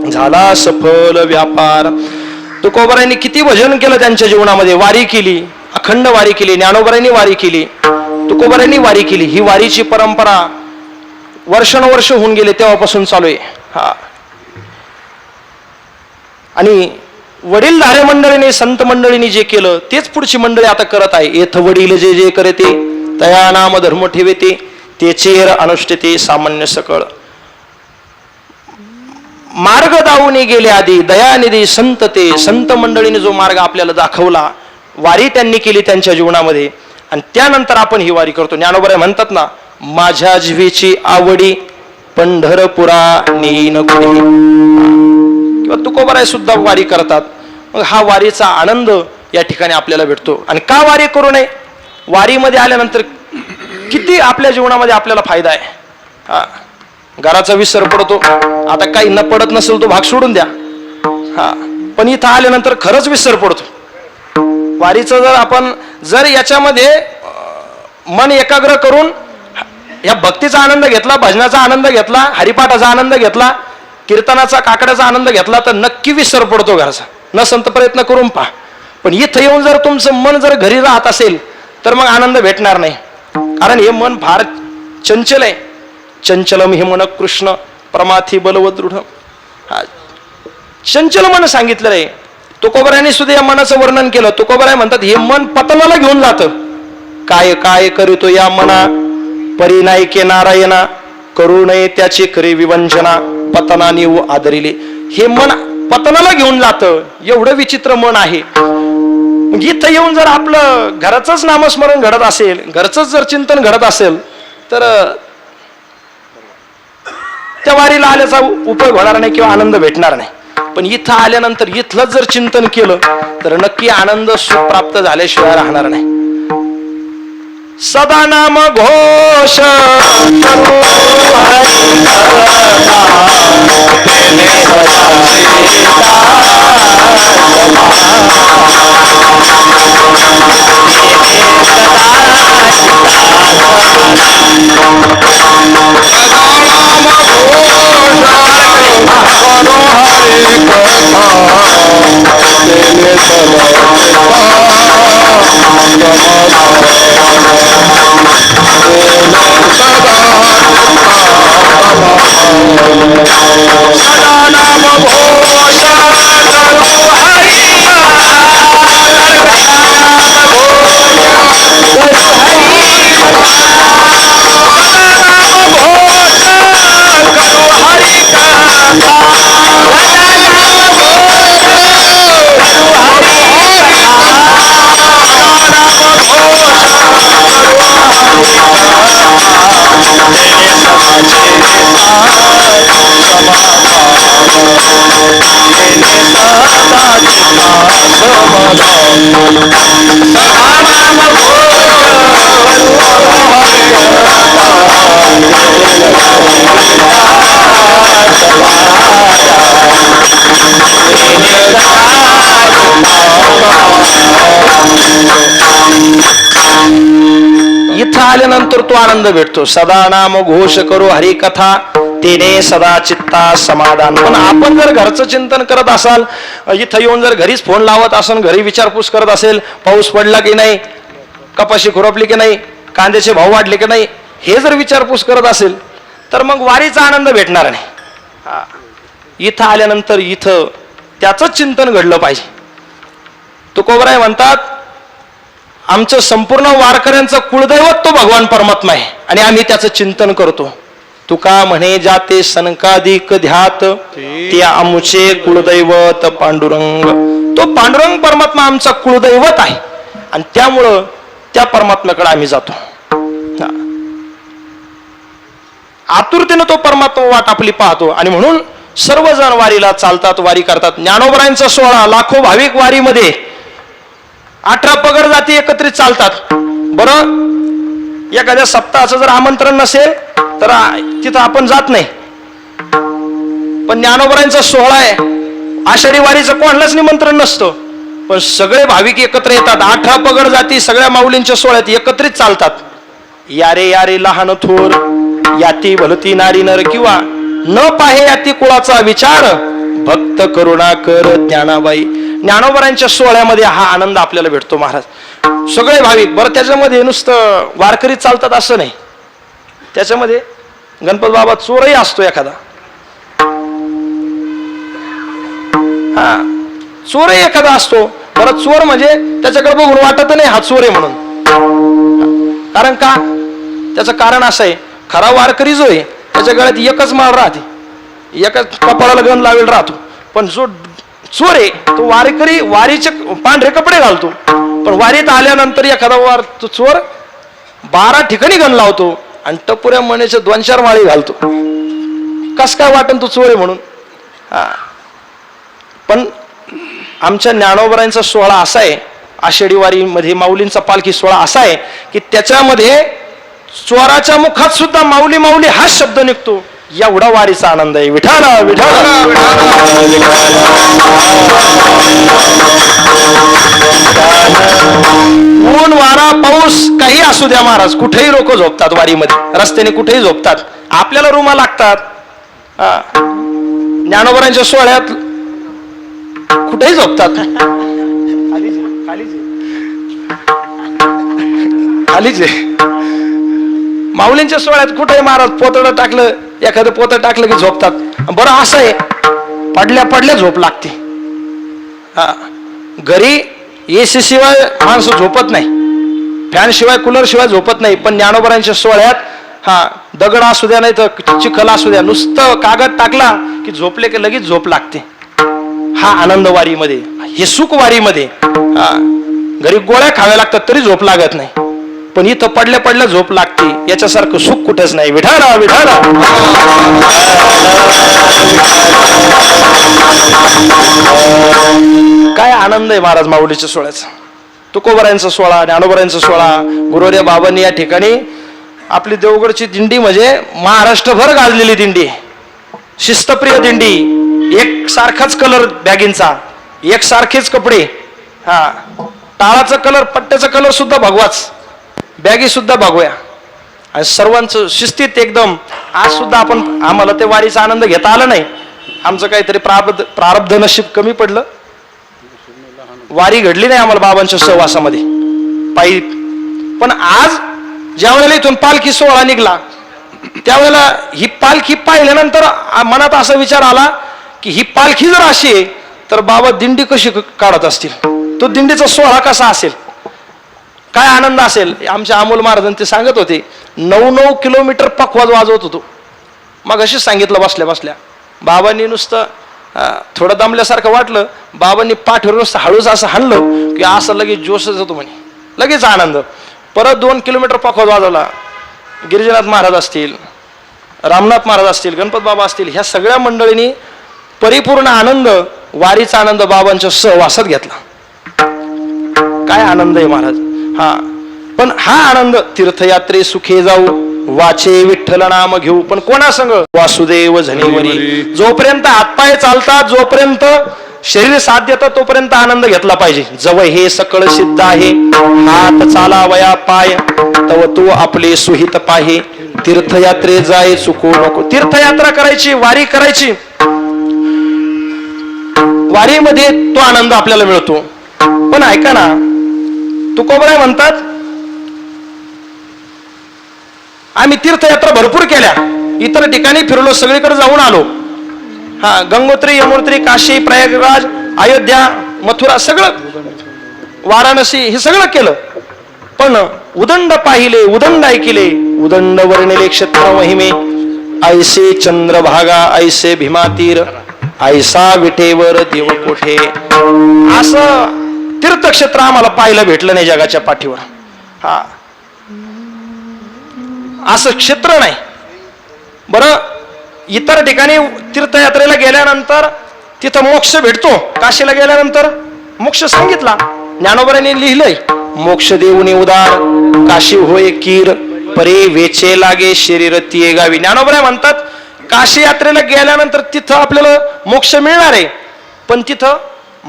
झाला सफल व्यापार. तुकोबरायांनी किती भजन केलं त्यांच्या जीवनामध्ये, वारी केली, अखंड वारी केली, ज्ञानोबरायांनी वारी केली, तुकोबरायांनी वारी केली. ही वारीची परंपरा वर्षानुवर्ष होऊन गेले तेव्हापासून चालू आहे. हा आणि वडीलधारे मंडळीने, संत मंडळीने जे केलं तेच पुढची मंडळी आता करत आहे. येथ वडील जे जे करते तया नाम धर्म ठेवते, तेचेर अनुष्ठिते सामान्य सकळ. मार्ग दावून गेले आधी दयानिधी संत, ते संत मंडळीने जो मार्ग आपल्याला दाखवला, वारी त्यांनी केली त्यांच्या जीवनामध्ये, आणि त्यानंतर आपण ही वारी करतो. ज्ञानोबराय म्हणतात ना, माझ्या जीवीची आवडी पंढरपुरा नेईन कुणी. किंवा तुकोबराय सुद्धा वारी करतात. मग हा वारीचा आनंद या ठिकाणी आपल्याला भेटतो. आणि का वारी करू नये, वारीमध्ये आल्यानंतर किती आपल्या जीवनामध्ये आपल्याला फायदा आहे. हा घराचा विसर पडतो, आता काही न पडत नसेल तो भाग सोडून द्या. हा पण इथं आल्यानंतर खरंच विसर पडतो. वारीचं जर आपण जर याच्यामध्ये मन एकाग्र करून या भक्तीचा आनंद घेतला, भजनाचा आनंद घेतला, हरिपाठाचा आनंद घेतला, कीर्तनाचा काकड्याचा आनंद घेतला, तर नक्की विसर पडतो घरचा. नसेल तर प्रयत्न करून पहा. पण इथं येऊन जर तुमचं मन जर घरी राहत असेल तर मग आनंद भेटणार नाही. कारण हे मन फार चंचल आहे. चंचलम हे मन कृष्ण प्रमाथी बलवदृढ. चंचल मन सांगितलं आहे. तुकोबरायांनी सुद्धा या मनाचं वर्णन केलं. तुकोबराय म्हणतात हे मन पतनाला घेऊन जातं. काय काय करीतो या मना, परिनायके नारायणा, करू नये त्याची करी विवंचना, पतना नीव आदरिले. हे मन पतनाला घेऊन जातं. एवढं विचित्र मन आहे. मग इथं येऊन जर आपलं घरचंच नामस्मरण घडत असेल, घरचंच जर चिंतन घडत असेल, तर त्या वारीला आल्याचा उपयोग होणार नाही किंवा आनंद भेटणार नाही. पण इथं आल्यानंतर इथलं जर चिंतन केलं तर नक्की आनंद सुख प्राप्त झाल्याशिवाय राहणार नाही. सदा नाम घोष इथं आल्यानंतर तो आनंद भेटतो. सदा नाम घोष करू हरी कथा तेने सदा चित्ता समाधान. पण आपण जर घरचं चिंतन करत असाल, इथं येऊन जर घरीच फोन लावत असेल, घरी विचारपूस करत असेल, पाऊस पडला की नाही, कपाशी खुरपली की नाही, कांद्याचे भाव वाढले की नाही, हे जर विचारपूस करत असेल तर मग वारीचा आनंद भेटणार नाही. इथं आल्यानंतर इथं त्याच चिंतन घडलं पाहिजे. तुकोबराय म्हणतात, आमचं संपूर्ण वारकऱ्यांचं कुळदैवत तो भगवान परमात्मा आहे आणि आम्ही त्याचं चिंतन करतो. तुका म्हणे जाते सनकाधिक ध्यात ते आमचे कुळदैवत पांडुरंग. तो पांडुरंग परमात्मा आमचा कुळदैवत आहे आणि त्यामुळं त्या परमात्म्याकडे आम्ही जातो. आतुरतेनं तो परमात्मा वाट आपली पाहतो आणि म्हणून सर्वजण वारीला चालतात, वारी करतात. ज्ञानोबरायांचा सोहळा, लाखो भाविक वारीमध्ये 18 पगड जाती एकत्रित चालतात. बरं, एखाद्या सप्ताहाचं जर आमंत्रण नसेल तर तिथं आपण जात नाही. पण ज्ञानोबरायांचा सोहळा आहे, आषाढी वारीचं कोणालाच निमंत्रण नसतं, पण सगळे भाविक एकत्र येतात. 18 पगड जाती सगळ्या माऊलींच्या सोहळ्यात एकत्रित चालतात. यारे यारे लहान थोर, याती भलती नारी नर, किंवा न पाहे याती कुळाचा विचार, भक्त करुणाकर ज्ञानाबाई. ज्ञानोबरांच्या सोहळ्यामध्ये हा आनंद आपल्याला भेटतो महाराज. सगळे भाविक. बरं, त्याच्यामध्ये नुसतं वारकरी चालतात असं नाही, त्याच्यामध्ये गणपत बाबा चोरही असतो एखादा. हा, चोरही एखादा असतो. बरं, चोर म्हणजे त्याच्याकडे बघून वाटत नाही हा चोर आहे म्हणून. कारण का? त्याचं कारण असं आहे, खरा वारकरी जो आहे त्याच्या गळ्यात एकच माळ राहते, एकच कपाळाला गण लावेल राहतो. पण जो चोर आहे तो वारकरी वारीचे पांढरे कपडे घालतो, पण वारीत आल्यानंतर एखादा चोर 12 ठिकाणी गण लावतो आणि टपुऱ्या मण्याचे 2-4 माळी घालतो. कस काय वाटन तो चोर आहे म्हणून? पण आमच्या ज्ञानोबरांचा सोहळा असा आहे, आषाढी वारीमध्ये माऊलींचा पालखी सोहळा असा आहे की त्याच्यामध्ये चोराच्या मुखात सुद्धा माऊली माऊली हा शब्द निघतो. एवढा वारीचा आनंद आहे. विठाला विठाला ऊन वारा पाऊस काही असू द्या महाराज, कुठेही लोक झोपतात वारीमध्ये, रस्त्याने कुठेही झोपतात. आपल्याला रुमा लागतात. ज्ञानोबरांच्या सोहळ्यात कुठेही झोपतात. खालीच आहे. माऊलींच्या सोहळ्यात कुठेही महाराज पोतडं टाकलं, एखादं पोतं टाकलं की झोपतात. बरं, असं आहे, पडल्या पडल्या झोप लागते. घरी एसी शिवाय माणसं झोपत नाही, फॅन शिवाय कूलर शिवाय झोपत नाही. पण ज्ञानोबरांच्या सोहळ्यात दगड असू द्या नाही तर चिखल असू द्या, नुसतं कागद टाकला की झोपले की लगेच झोप लागते. हा आनंद वारीमध्ये, हे सुख वारीमध्ये. घरी गोळ्या खाव्या लागतात तरी झोप लागत नाही, पण इथं पडल्या पडल्या झोप लागते. याच्यासारखं सुख कुठंच नाही. विठाला विठाला. काय आनंद आहे महाराज माऊलीच्या सोहळ्याचा. तुकोबरायांचा सोहळा, ज्ञानोबरायांचा सोहळा, गुरुवर्य बाबांनी या ठिकाणी आपली देवगडची दिंडी म्हणजे महाराष्ट्रभर गाजलेली दिंडी, शिस्तप्रिय दिंडी. एक सारखाच कलर बॅगींचा, एक सारखेच कपडे, टाळाचा कलर, पट्ट्याचा कलर सुद्धा भगवाच, बॅगी सुद्धा भगव्या, आणि सर्वांचं शिस्तीत एकदम. आज सुद्धा आम्हाला ते वारीचा आनंद घेता आला नाही. आमचं काहीतरी प्रारब्ध नशीब कमी पडलं, वारी घडली नाही आम्हाला बाबांच्या सहवासामध्ये पायी. पण आज ज्या वेळेला इथून पालखी सोहळा निघला, त्यावेळेला ही पालखी पाहिल्यानंतर मनात असा विचार आला की ही पालखी जर अशी आहे तर बाबा दिंडी कशी काढत असतील, तो दिंडीचा सोहळा कसा असेल, काय आनंद असेल. आमच्या अमोल महाराजांनी ते सांगत होते, 9-9 किलोमीटर पखवाज वाजवत होतो. मग अशीच सांगितलं बसल्या बसल्या. बाबांनी नुसतं थोडं दमल्यासारखं वाटलं, बाबांनी पाठीवर नुसतं हळूच असं हाणलं की असं लगेच जोशच होतो म्हणे, लगेच आनंद. परत 2 किलोमीटर पखवाज वाजवला. गिरिजानाथ महाराज असतील, रामनाथ महाराज असतील, गणपत बाबा असतील, ह्या सगळ्या मंडळींनी परिपूर्ण आनंद, वारीचा आनंद बाबांच्या सहवासात घेतला. काय आनंद आहे महाराज. पण हा आनंद तीर्थयात्रे सुखे जाऊ, वाचे विठ्ठल नाम घेऊ, पण कोणासंग? वासुदेव झणीवरी. जोपर्यंत हातपाय चालतात, जोपर्यंत शरीर साथ देतं, तोपर्यंत आनंद घेतला पाहिजे. जव हे सकळ सिद्ध आहे, हात चालावया पाय, तव तू आपले सुहित पाहे. तीर्थयात्रे जाय चुकू नको. तीर्थयात्रा करायची, वारी करायची, वारीमध्ये तो आनंद आपल्याला मिळतो. पण ऐका ना, तुकोबराय म्हणतात, आम्ही तीर्थयात्रा भरपूर केल्या, इतर ठिकाणी फिरलो, सगळीकडे जाऊन आलो. गंगोत्री, यमुनोत्री, काशी, प्रयागराज, अयोध्या, मथुरा, सगळं, वाराणसी, हे सगळं केलं. पण उदंड पाहिले, उदंड ऐकिले, उदंड वर्णिले क्षेत्र महिमे. ऐसे चंद्रभागा, ऐसे भीमातीर, ऐसा विटेवर देव कोठे. असं तीर्थक्षेत्र आम्हाला पाहायला भेटलं नाही जगाच्या पाठीवर. असं क्षेत्र नाही. बरं, इतर ठिकाणी तीर्थयात्रेला गेल्यानंतर तिथं मोक्ष भेटतो. काशीला गेल्यानंतर मोक्ष सांगितला, ज्ञानोबरांनी लिहिलंय, मोक्ष देऊनी उदार, काशी होय कीर, परे वेचे लागे शरीर तिये गावी. ज्ञानोबराय म्हणतात, काशी यात्रेला गेल्यानंतर तिथं आपल्याला मोक्ष मिळणार आहे, पण तिथं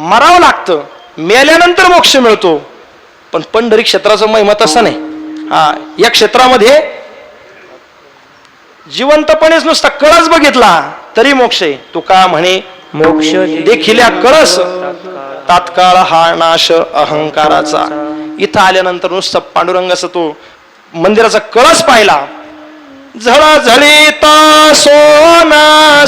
मरावं लागतं, मेल्यानंतर मोक्ष मिळतो. पण पंढरी क्षेत्राचं महिमा तसं नाही. या क्षेत्रामध्ये जिवंतपणेच नुसता कळस बघितला तरी मोक्ष आहे. तुका म्हणे, मोक्ष देखील कळस, तात्काळ हा नाश अहंकाराचा. इथं आल्यानंतर नुसतं पांडुरंगाचा तो मंदिराचा कळस पाहिला, झळझळीत सोना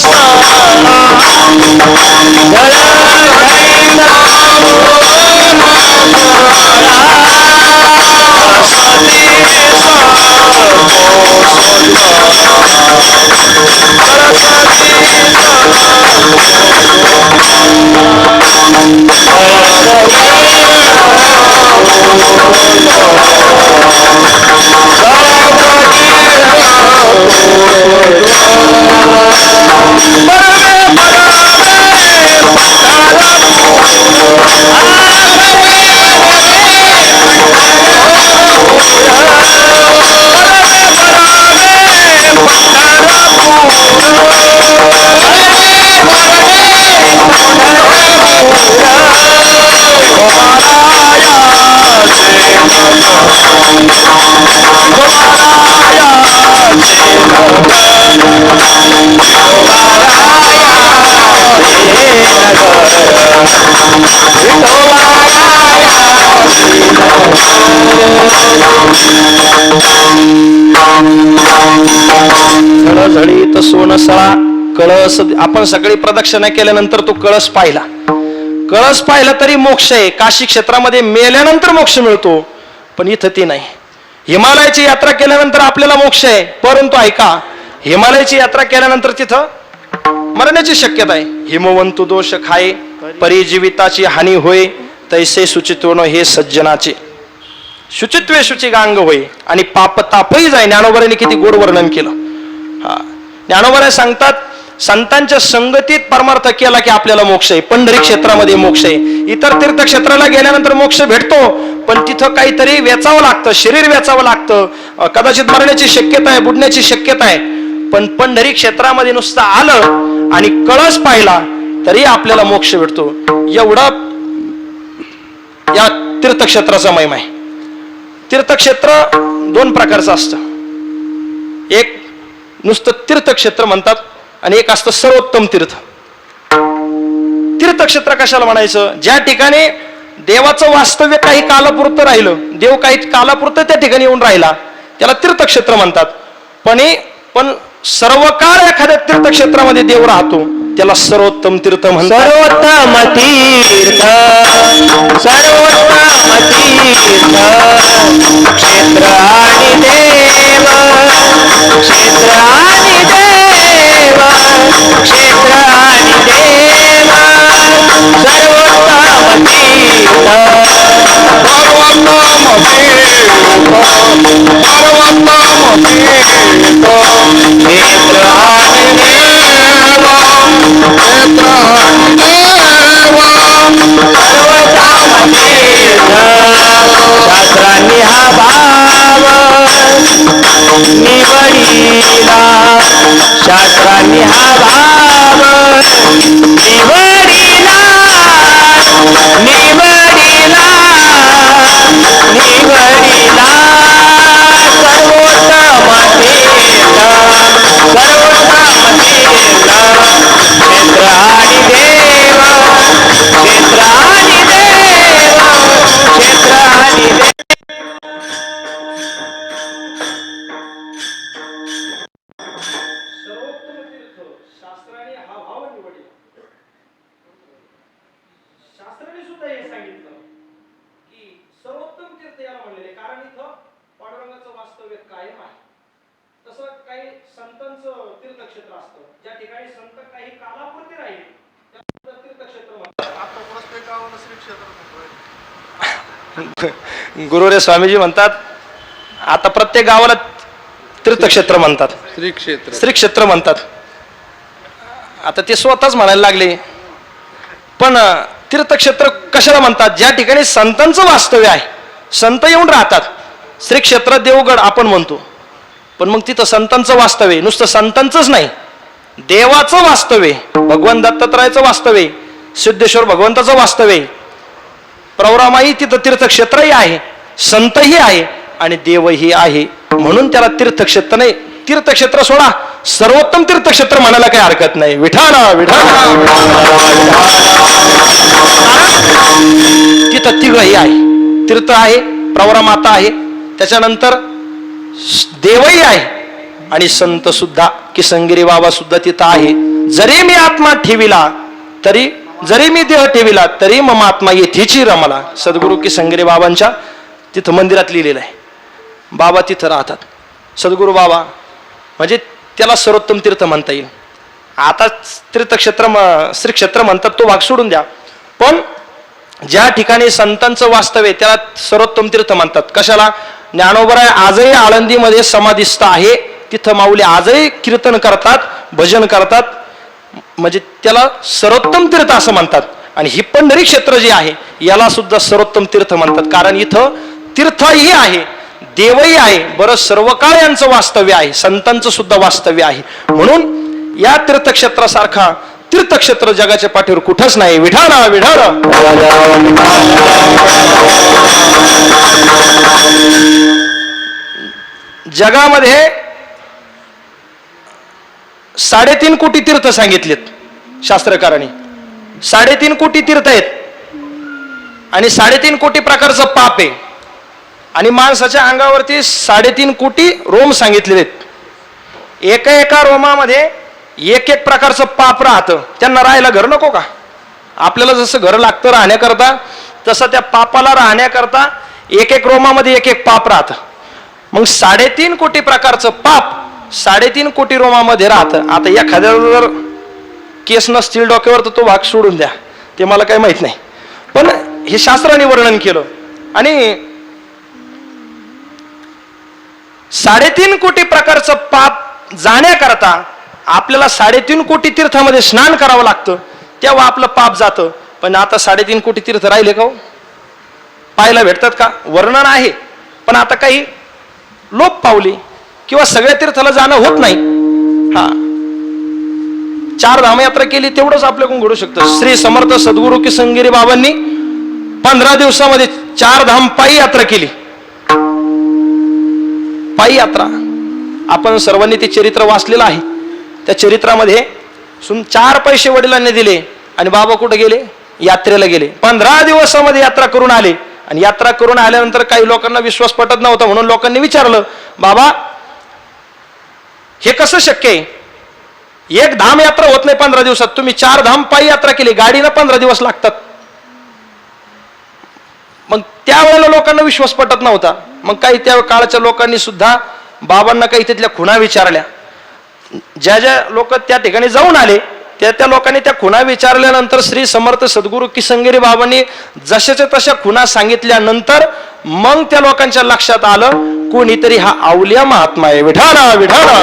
झळझळीत सोनसळा. कळस आपण सगळी प्रदक्षिणा केल्यानंतर तो कळस पाहिला, कळस पाहिला तरी मोक्ष आहे. काशी क्षेत्रामध्ये मेल्यानंतर मोक्ष मिळतो, पण इथं ते नाही. हिमालयाची यात्रा केल्यानंतर आपल्याला मोक्ष आहे, परंतु ऐका, हिमालयाची यात्रा केल्यानंतर तिथं मरण्याची शक्यता आहे. हिमवंतु दोष खाये परी जीविताची हानी होय तैसे सुचित्वनो हे सज्जनाचे. शुचित्वे शुचिगांग होय आणि पाप तापही जाय. ज्ञानोबराने किती गोड वर्णन केलं. हा, ज्ञानोबराय सांगतात संतांच्या संगतीत परमार्थ केला की आपल्याला मोक्ष आहे. पंढरी क्षेत्रामध्ये मोक्ष आहे. इतर तीर्थक्षेत्राला गेल्यानंतर मोक्ष भेटतो, पण तिथं काहीतरी वेचावं लागतं, शरीर वेचावं लागतं, कदाचित मरण्याची शक्यता आहे, बुडण्याची शक्यता आहे. पण पंढरी क्षेत्रामध्ये नुसतं आलं आणि कळस पाहिला तरी आपल्याला मोक्ष भेटतो. एवढा या तीर्थक्षेत्राचा महिमा आहे. तीर्थक्षेत्र दोन प्रकारचं असतं. एक नुसतं तीर्थक्षेत्र म्हणतात आणि एक असतं सर्वोत्तम तीर्थ. तीर्थक्षेत्र कशाला म्हणायचं? ज्या ठिकाणी देवाचं वास्तव्य काही कालापुरतं राहिलं, देव काही कालापुरतं त्या ठिकाणी येऊन राहिला, त्याला तीर्थक्षेत्र म्हणतात. पण सर्व काळ एखाद्या तीर्थक्षेत्रामध्ये देव राहतो त्याला सर्वोत्तम तीर्थ म्हणतात. सर्वोत्तम तीर्थ सर्वोत्तम तीर्थ क्षेत्र आणि देव क्षेत्र आणि देव क्षेत्र आणि देव सर्वोत्तम तीर्थ शास्त्रांनी हा भाव निवडीला शास्त्रांनी हा भाव निवडीला निवडीला निवडीला सर्वोत्तम तीर्थ सर्वोत्तम तीर्थ क्षेत्र आणि देव क्षेत्र आणि देव क्षेत्र आणि देव. सर्वोत्तम तीर्थ शास्त्राने हा भाव निवडला. शास्त्राने सुद्धा हे सांगितलं की सर्वोत्तम तीर्थ याला म्हणलेले, कारण इथं पांडुरंगाचं वास्तव्य कायम आहे. तसं काही संतांचं तीर्थक्षेत्र असतं, ज्या ठिकाणी संत काही कालापुरते राहील त्याला तीर्थक्षेत्र म्हणतात. गुरुरे स्वामीजी म्हणतात आता प्रत्येक गावाला तीर्थक्षेत्र म्हणतात, श्री क्षेत्र म्हणतात. आता ते स्वतःच म्हणायला लागले. पण तीर्थक्षेत्र कशाला म्हणतात? ज्या ठिकाणी संतांचं वास्तव्य आहे, संत येऊन राहतात. श्री क्षेत्र देवगड आपण म्हणतो, पण मग तिथं संतांचं वास्तव्य, नुसतं संतांचंच नाही, देवाचं वास्तव्य, भगवान दत्तात्रयाचं वास्तव्य, सिद्धेश्वर भगवंताचं वास्तव्य, प्रवरामाई तिथं तीर्थक्षेत्रही आहे, संतही आहे आणि देवही आहे. म्हणून त्याला तीर्थक्षेत्र नाही, तीर्थक्षेत्र सोडा, सर्वोत्तम तीर्थक्षेत्र म्हणायला काही हरकत नाही. विठाला विठाला तिथं तिघही आहे. तीर्थ आहे, प्रवरामाता आहे, त्याच्यानंतर देवही आहे आणि संत सुद्धा, किसंगिरी बाबा सुद्धा तिथं आहे. जरी मी आत्मा ठेविला तरी, जरी मी देह ठेविला तरी मम आत्मा येथेची रमला. सद्गुरू किसंगिरी बाबांच्या तिथं मंदिरात लिहिलेलं आहे. बाबा तिथं राहतात. सद्गुरू बाबा म्हणजे त्याला सर्वोत्तम तीर्थ म्हणता येईल. आता तीर्थक्षेत्र श्री क्षेत्र म्हणतात तो भाग सोडून द्या, पण ज्या ठिकाणी संतांचं वास्तव्य त्याला सर्वोत्तम तीर्थ म्हणतात. कशाला? ज्ञानोबराय आजही आळंदीमध्ये समाधिस्थ आहे, तिथं माऊली आजही कीर्तन करतात, भजन करतात, म्हणजे त्याला सर्वोत्तम तीर्थ असं म्हणतात. आणि ही पंढरी क्षेत्र जे आहे याला सुद्धा सर्वोत्तम तीर्थ म्हणतात, कारण इथं तीर्थही आहे, देवही आहे, बरं सर्व काळ यांचं वास्तव्य आहे, संतांचं सुद्धा वास्तव्य आहे. म्हणून या तीर्थक्षेत्रासारखा तीर्थक्षेत्र जगाच्या पाठीवर कुठंच नाही. विठाला विठाला जगामध्ये 3.5 कोटी तीर्थ सांगितलेत शास्त्रकारांनी. 3.5 कोटी तीर्थ आहेत आणि 3.5 कोटी प्रकारचं पाप आहे. आणि माणसाच्या अंगावरती 3.5 कोटी रोम सांगितलेले आहेत. एका एका रोमामध्ये एक एक प्रकारचं पाप राहतं. त्यांना राहायला घर नको का? आपल्याला जसं घर लागतं राहण्याकरता, तसं त्या पापाला राहण्याकरता एक एक रोमामध्ये एक एक पाप राहतं. मग 3.5 कोटी प्रकारचं पाप 3.5 कोटी रोमामध्ये राहतं. आता एखाद्याला जर केस नसतील डोक्यावर तर तो भाग सोडून द्या, ते मला काही माहित नाही, पण हे शास्त्राने वर्णन केलं. आणि 3.5 कोटी प्रकारचं पाप जाण्याकरता आपल्याला 3.5 कोटी तीर्थामध्ये स्नान करावं लागतं, तेव्हा आपलं पाप जातं. पण आता 3.5 कोटी तीर्थ राहिले का हो? पाहायला भेटतात का? वर्णन आहे, पण आता काही लोप पावली किंवा सगळ्या तीर्थाला जाणं होत नाही. हा, 4 धाम यात्रा केली तेवढंच आपल्याकडून घडू शकतं. श्री समर्थ सद्गुरू किसनगिरी बाबांनी 15 दिवसामध्ये 4 धाम पायी यात्रा केली. पायी यात्रा आपण सर्वांनी ते चरित्र वाचलेलं आहे. त्या चरित्रामध्ये 4 पैसे वडिलांनी दिले आणि बाबा कुठे गेले? यात्रेला गेले. 15 दिवसामध्ये यात्रा करून आले. आणि यात्रा करून आल्यानंतर काही लोकांना विश्वास पटत नव्हता, म्हणून लोकांनी विचारलं, बाबा हे कसं शक्य आहे? 1 धाम यात्रा होत नाही 15 दिवसात, तुम्ही 4 धाम पायी यात्रा केली, गाडीला 15 दिवस लागतात. मग त्यावेळेला लोकांना विश्वास पटत नव्हता. मग काही त्या काळच्या लोकांनी सुद्धा बाबांना काही तिथल्या खुणा विचारल्या. ज्या ज्या लोक त्या ठिकाणी जाऊन आले त्या लोकांनी त्या खुणा विचारल्यानंतर श्री समर्थ सद्गुरू किसनगिरी बाबांनी जशाच्या तशा खुणा सांगितल्यानंतर मग त्या लोकांच्या लक्षात आलं, कोणीतरी हा अवलिया महात्मा आहे. विठाला विठाला.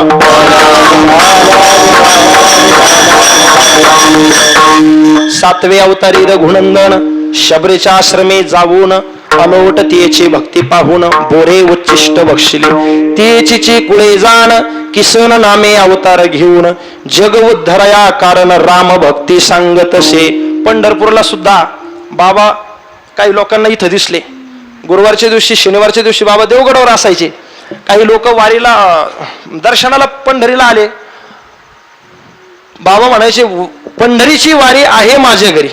7वे अवतारी रघुनंदन शबरीच्या आश्रमे जाऊन अलोट तिची भक्ती पाहून बोरे उच्चिष्ट बक्षिले तिची कुळे जाण किसन नामे अवतार घेऊन जग उद्धरया कारण राम भक्ती सांगतसे. पंढरपूरला सुद्धा बाबा काही लोकांना इथं दिसले. गुरुवारच्या दिवशी शनिवारच्या दिवशी बाबा देवगडावर असायचे. काही लोक वारीला दर्शनाला पंढरीला आले. बाबा म्हणायचे पंढरीची वारी आहे माझ्या घरी.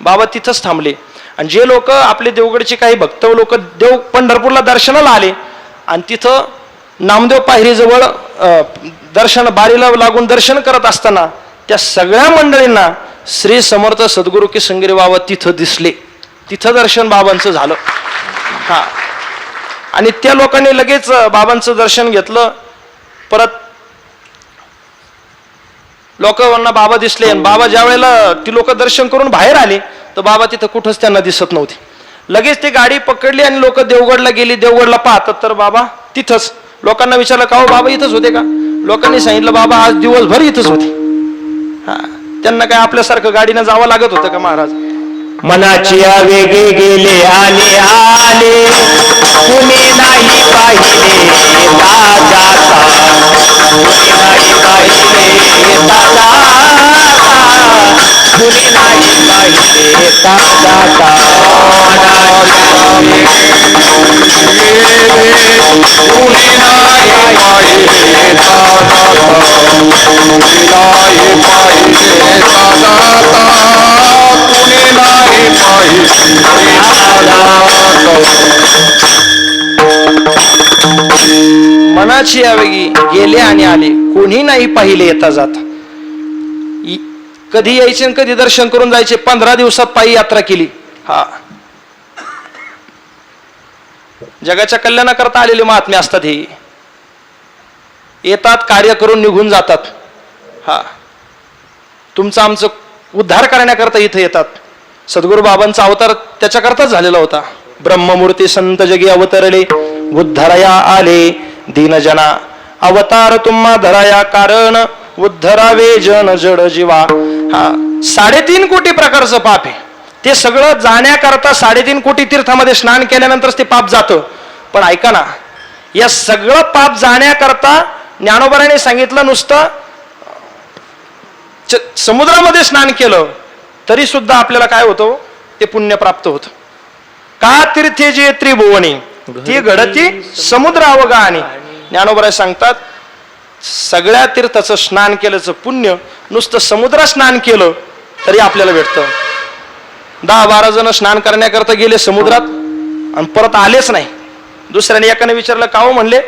बाबा तिथंच थांबले. आणि जे लोक आपले देवगडचे काही भक्त लोक देव पंढरपूरला दर्शनाला आले आणि तिथं नामदेव पायरीजवळ दर्शन बारीला लागून दर्शन करत असताना त्या सगळ्या मंडळींना श्री समर्थ सद्गुरू किसनगिरी बाबा तिथं दिसले. तिथं दर्शन बाबांचं झालं. हा, आणि त्या लोकांनी लगेच बाबांचं दर्शन घेतलं. परत लोकांना बाबा दिसले आणि बाबा ज्या वेळेला ती लोक दर्शन करून बाहेर आले तर बाबा तिथं कुठंच त्यांना दिसत नव्हते. लगेच ती गाडी पकडली आणि लोक देवगडला गेली. देवगडला पाहतात तर बाबा तिथंच. लोकांना विचारलं, का हो बाबा इथंच होते का? लोकांनी सांगितलं, बाबा आज दिवसभर इथंच होते. हा, त्यांना काय आपल्यासारखं गाडीनं जावं लागत होतं का महाराज? मनाची आवेगे गेले आले आले तुम्ही नाही पाहिले जाता तुम्ही नाही पाहिले तुम्ही नाही पाहिले जाता मनाची आवेगी गेले आणि आले कोणी नाही पाहिले येता जाता. कधी यायचे आणि कधी दर्शन करून जायचे. 15 दिवसात पायी यात्रा केली. हा, जगाच्या कल्याणाकरता आलेले महात्मे असतात. हे येतात, कार्य करून निघून जातात. हा, तुमचं आमचं उद्धार करण्याकरता इथं येतात. सद्गुरू बाबांचा अवतार त्याच्याकरताच झालेला होता. ब्रह्ममूर्ती संत जगी अवतरले उद्धरया आले दीनजना अवतार तुम्हा धराया कारण उद्धरावे जन जड जीवा. हा, 3.5 कोटी प्रकारचं पाप आहे. ते सगळं जाण्याकरता 3.5 कोटी तीर्थामध्ये स्नान केल्यानंतरच ते पाप जातं. पण ऐका ना, या सगळं पाप जाण्याकरता ज्ञानोबाने सांगितलं नुसतं समुद्रामध्ये स्नान केलं तरी सुद्धा आपल्याला काय होतं? ते पुण्य प्राप्त होतं. का तीर्थे जे त्रिभुवनी ती घडती समुद्र अवगानी. ज्ञानोबा सांगतात सगळ्या तीर्थाचं स्नान केल्याचं पुण्य नुसतं समुद्रात स्नान केलं तरी आपल्याला भेटतं. 10-12 जण स्नान करण्याकरता गेले समुद्रात आणि परत आलेच नाही. दुसऱ्याने एकाने विचारलं, का हो? म्हणले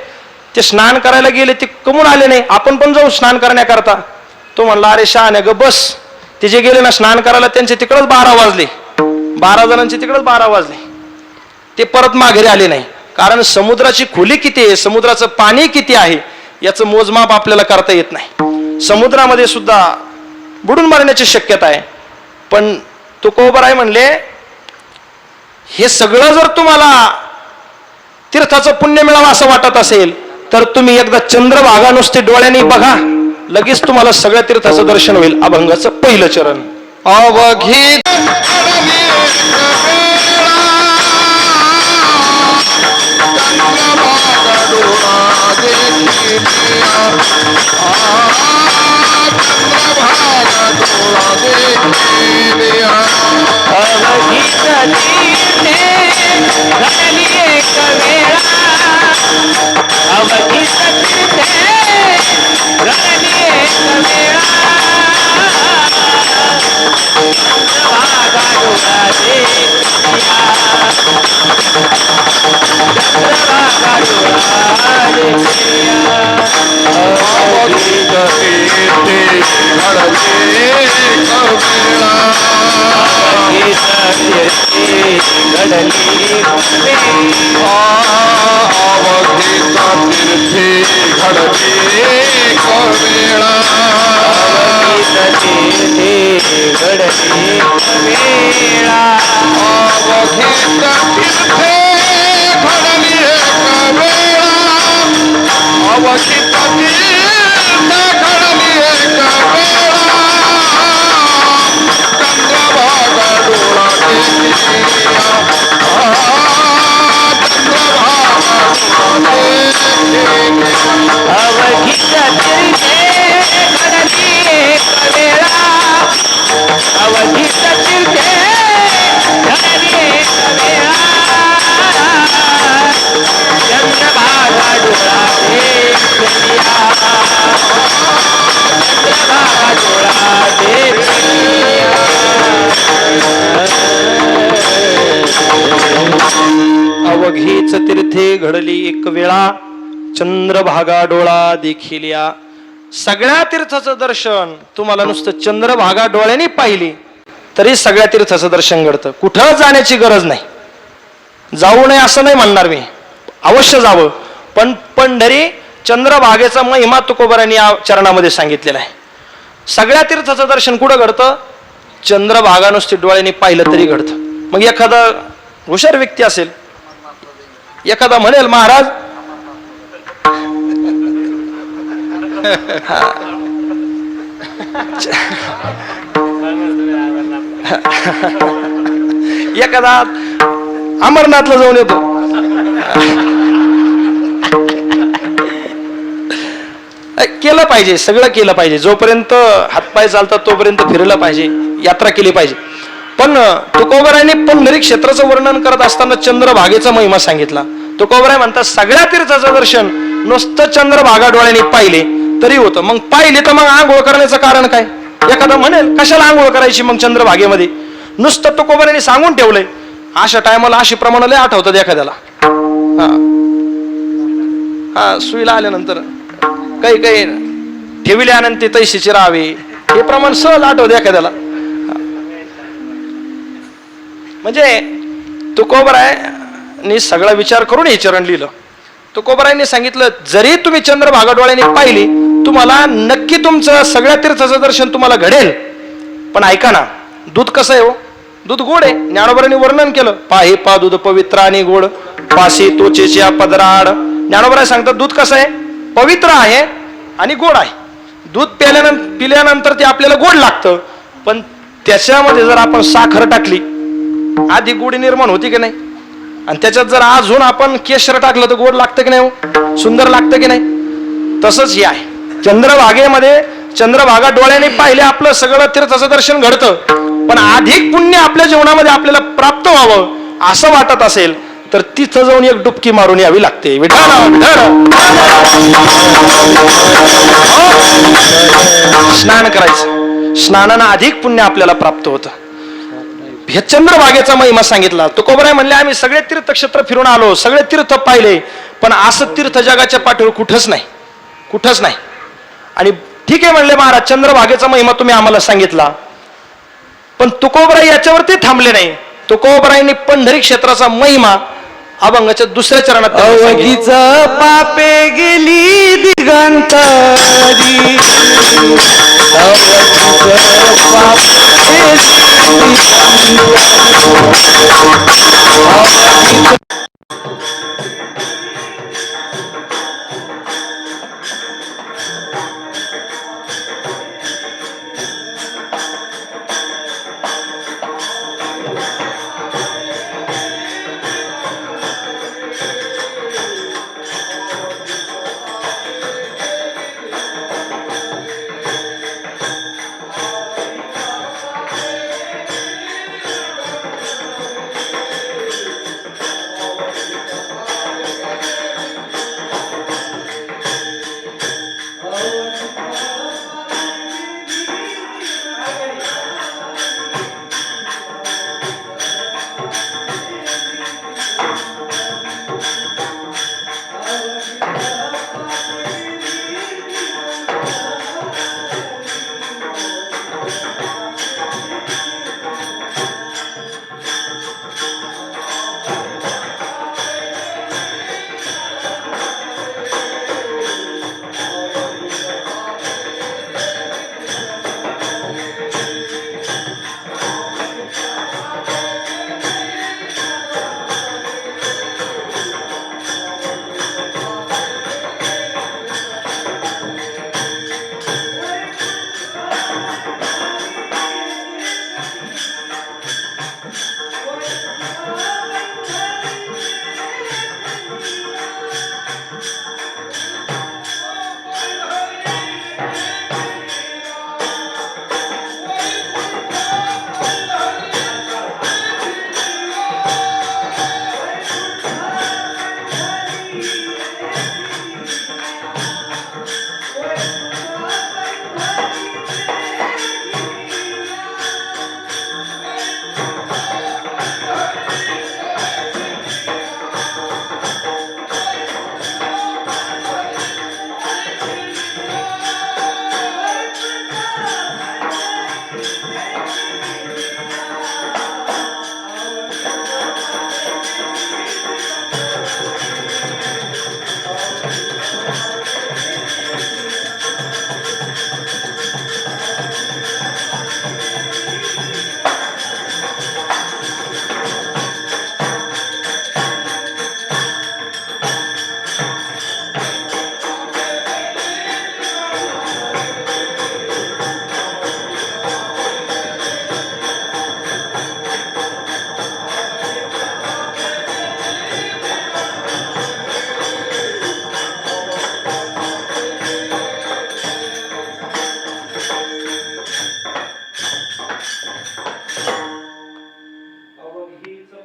ते स्नान करायला गेले, ते कमून आले नाही, आपण पण जाऊ स्नान करण्याकरता. तो म्हणला, अरे शहाणे ग बस. ते जे गेले ना स्नान करायला त्यांचे तिकडच 12 वाजले. 12 जणांचे तिकडच 12 वाजले. ते परत माघारी आले नाही. कारण समुद्राची खोली किती आहे, समुद्राचं पाणी किती आहे याचं मोजमाप आपल्याला करता येत नाही. समुद्रामध्ये सुद्धा बुडून मरण्याची शक्यता आहे. पण तुकोबराय म्हणले हे सगळं जर तुम्हाला तीर्थाचं पुण्य मिळावं असं वाटत असेल तर तुम्ही एकदा चंद्रभागा नुसते डोळ्यांनी बघा, लगेच तुम्हाला सगळ्या तीर्थाचं दर्शन होईल. अभंगाचं पहिलं चरण. अवघी अवघीच तीर्थे घडली एक वेळा, चंद्रभागा डोळा देखील या. सगळ्या तीर्थाचं दर्शन तुम्हाला नुसतं चंद्रभागा डोळ्यांनी पाहिली तरी सगळ्या तीर्थाचं दर्शन घडतं. कुठं जाण्याची गरज नाही. जाऊ नये असं नाही म्हणणार मी, अवश्य जावं. पण पंढरी चंद्रभागेचा महिमा तुकोबरांनी या चरणामध्ये सांगितलेला आहे. सगळ्या तीर्थाचं दर्शन कुठं घडतं? चंद्रभागा नुसती डोळ्यांनी पाहिलं तरी घडतं. मग एखादा हुशार व्यक्ती असेल, एखादा म्हणेल महाराज एखादा अमरनाथला जाऊन येतो, केलं पाहिजे, सगळं केलं पाहिजे. जोपर्यंत हातपाय चालतात तोपर्यंत फिरलं पाहिजे, यात्रा केली पाहिजे. पण तुकोबरायांनी पंढरी क्षेत्राचं वर्णन करत असताना चंद्रभागेचा महिमा सांगितला. तुकोबराय म्हणतात सगळ्या तीर्थाचं दर्शन नुसतं चंद्रभागा डोळ्यांनी पाहिले तरी होतं. मग पाहिले तर मग आंघोळ करण्याचं कारण काय? एखादा म्हणेल कशाला आंघोळ करायची मग चंद्रभागेमध्ये? नुसतं तुकोबरायांनी सांगून ठेवलंय. अशा टायमाला अशी प्रमाण लय आठवतात एखाद्याला. हा सुईला आल्यानंतर काही काही ठेविले आनंद ते तैशीचे राहावे हे प्रमाण सहज आठवत एखाद्याला. म्हणजे तुकोबरायांनी सगळा विचार करून हे चरण लिहिलं. तुकोबरायांनी सांगितलं जरी तुम्ही चंद्रभागा डोळ्यांनी पाहिली तुम्हाला नक्की तुमचं सगळ्या तीर्थाचं दर्शन तुम्हाला घडेल. पण ऐका ना, दूध कसं आहे हो? दूध गोड आहे. ज्ञानोबरांनी वर्णन केलं, पाहे पा दूध पवित्र आणि गोड, पाशी तोचेच्या पदराड. ज्ञानोबराय सांगतात दूध कसं आहे? पवित्र आहे आणि गोड आहे. दूध पिल्यानंतर ते आपल्याला गोड लागतं. पण त्याच्यामध्ये जर आपण साखर टाकली आधी गोडी निर्माण होती की नाही, आणि त्याच्यात जर अजून आपण केशर टाकलं तर गोड लागतं की नाही हो? सुंदर लागतं की नाही? तसंच हे आहे. चंद्रभागेमध्ये चंद्रभागा डोळ्याने पाहिले आपलं सगळं तीर्थाचं दर्शन घडतं. पण अधिक पुण्य आपल्या जीवनामध्ये आपल्याला प्राप्त व्हावं असं वाटत असेल तर तिथं जाऊन एक डुबकी मारून यावी लागते. स्नान करायचं, स्नानानं अधिक पुण्य आपल्याला प्राप्त होतं. हे चंद्रभागेचा महिमा सांगितला. तुकोबराय म्हणले आम्ही सगळे तीर्थक्षेत्र फिरून आलो, सगळे तीर्थ पाहिले, पण असं तीर्थ जगाच्या पाठीवर कुठंच नाही, कुठंच नाही. आणि ठीक आहे म्हणले महाराज, चंद्रभागेचा महिमा तुम्ही आम्हाला सांगितला, पण तुकोबराय याच्यावरती थांबले नाही. तुकोबरायांनी पंढरी क्षेत्राचा महिमा अभंगाच्या दुसऱ्या चरणात अवघीच पापे गेली दिगंतरी, अवघीच पापे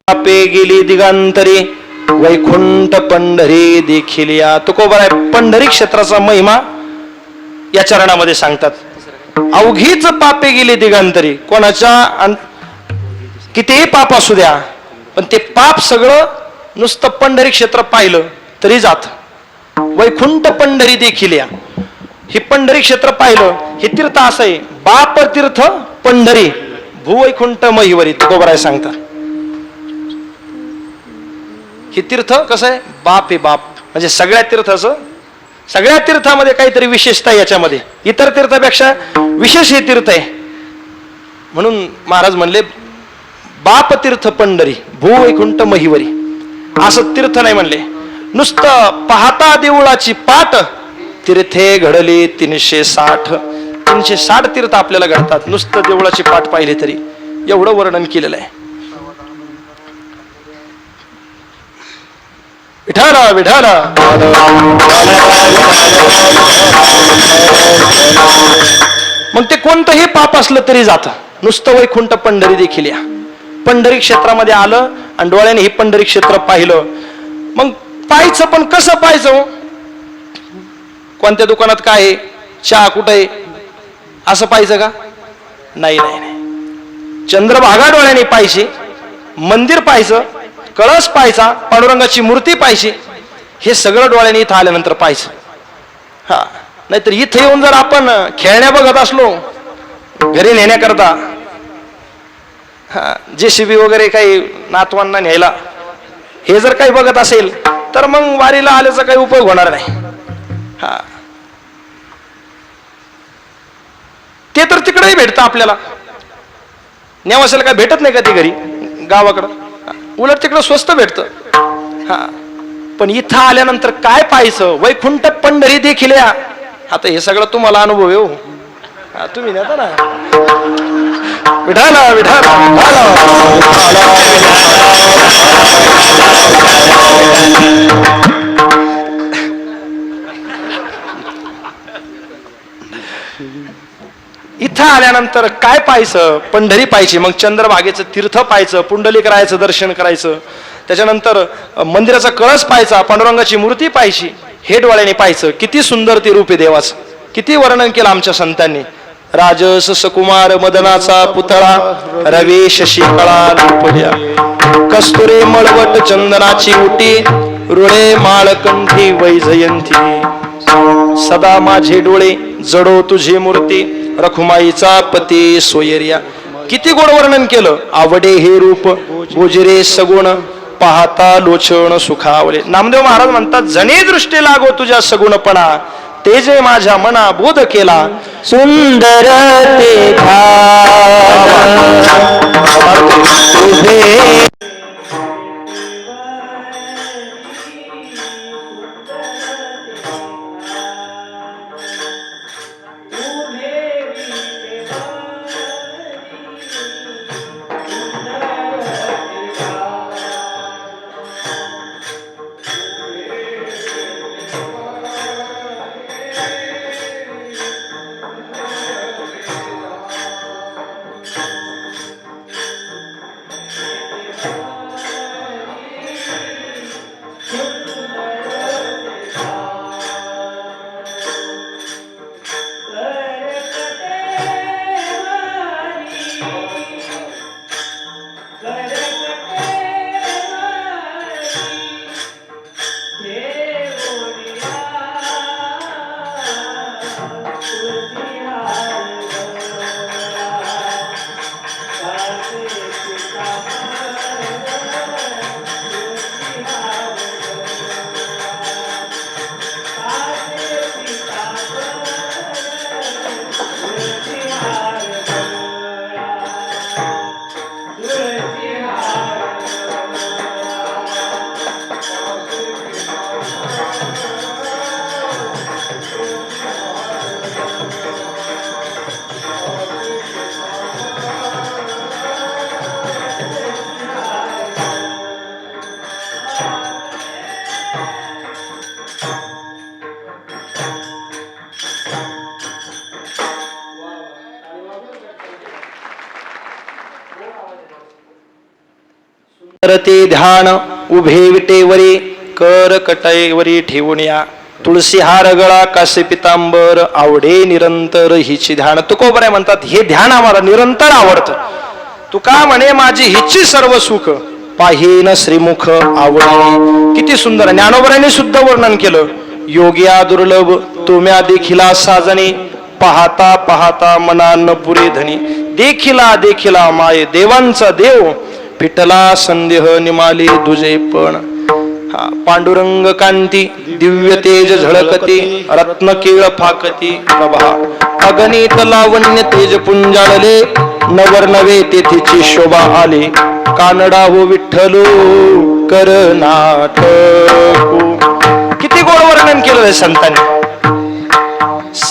पापे गेली दिगांतरी वैकुंठ पंढरी देखील या. तुकोबर आहे पंढरी क्षेत्राचा महिमा या चरणामध्ये सांगतात. अवघीच पापे गेली दिगांतरी. कोणाच्या कितीही पाप असू द्या, पण ते पाप सगळं नुसतं पंढरी क्षेत्र पाहिलं तरी जात. वैकुंठ पंढरी देखील या. हे पंढरी क्षेत्र पाहिलं, हे तीर्थ असं आहे, बाप तीर्थ पंढरी भूवैकुंठ महिवरी. तुकोबर आहे सांगता. हे तीर्थ कसं आहे, बाप आहे बाप. म्हणजे सगळ्या तीर्थाचं, सगळ्या तीर्थामध्ये काहीतरी विशेषता आहे याच्यामध्ये. इतर तीर्थापेक्षा विशेष हे तीर्थ आहे. म्हणून महाराज म्हणले बाप तीर्थ पंढरी भूवैकुंठ महिवरी. असं तीर्थ नाही म्हणले. नुसतं पाहता देवळाची पाट तीर्थे घडली 360. 360 तीर्थ आपल्याला घडतात नुसतं देवळाची पाट पाहिली तरी. एवढं वर्णन केलेलं आहे. विठाला विठाला. मग ते कोणतंही पाप असलं तरी जात. नुसतं वैकुंठ पंढरी देखील या. पंढरी क्षेत्रामध्ये आलं आणि डोळ्याने हे पंढरी क्षेत्र पाहिलं. मग पाहायचं, पण कसं पाहायचं? कोणत्या दुकानात काय आहे, चहा कुठं आहे, असं पाहायचं का? नाही नाही नाही. चंद्रभागा डोळ्याने पाहिजे, मंदिर पाहायचं, कळस पाहायचा, पांडुरंगाची मूर्ती पाहिजे. हे सगळं डोळ्याने इथं आल्यानंतर पाहायचं. हा, नाहीतर इथे येऊन जर आपण खेळण्या बघत असलो घरी नेण्याकरता, JCB वगैरे काही नातवांना न्यायला, हे जर काही बघत असेल तर मग वारीला आल्याचा काही उपयोग होणार नाही. हा, ते तर तिकडेही भेटतं आपल्याला. नेवासाला काय भेटत नाही का ते घरी गावाकडं, उलट तिकडं स्वस्त भेटतं. हा, पण इथं आल्यानंतर काय पाहायचं, वैकुंठ पंढरी देखील या. आता हे सगळं तुम्हाला अनुभव येऊ, तुम्ही नेता ना. विठाला विठाला इथं आल्यानंतर काय पाहायचं, पंढरी पाहायची, मग चंद्रभागेचं तीर्थ पाहायचं, पुंडलिकरायाचं दर्शन करायचं, त्याच्यानंतर मंदिराचा कळस पाहायचा, पांडुरंगाची मूर्ती पाहायची, हे डोळ्याने पाहायचं. किती सुंदर ते रूप आहे देवाचं, किती वर्णन केलं आमच्या संतांनी. राजस सकुमार मदनाचा पुतळा, रवी शशी कळा लोपल्या, कस्तुरे मळवट चंदनाची उटी, रुळे माळकंठी वैजयंती, सदा माझे डोळे जडो तुझी मूर्ती, रखुमाईचा पती सोयर्या. किती गोड वर्णन केलं. आवडे हे रूप गोजरे सगुण, पाहता लोचन सुखावले. नामदेव महाराज म्हणतात, जणे दृष्टी लागो तुझ्या सगुणपणा, ते जे माझ्या मना बोध केला, सुंदर ते तुझे ते ध्यान उभे विटेवरी, कर कटईवरी ठेवून या, तुळसी हार गळा कासे पितांबर, आवडे निरंतर हिची ध्यान. तुकोबराय म्हणतात, हे ध्यान आम्हाला निरंतर आवडतं. तुका म्हणे माझी हिची सर्व सुख, पाहिन श्रीमुख आवडे. किती सुंदर. ज्ञानोबराने सुद्धा वर्णन केलं. योग्या दुर्लभ तुम्या देखिला साजणे, पाहता पाहता मना न पुरे धनी. देखिला देखिला माये देवांचा देव, पिटला संदेह निमाले तुझे पण. पांडुरंग कांती दिव्य तेज झळकती, रत्न केळ फाकती प्रभा. अगणित लावण्य तेज पुंजाळले, नवर नवे तेथीची शोभा आले. कानडा हो विठ्ठलो कर नाटको. किती गोड वर्णन केलं संतांनी.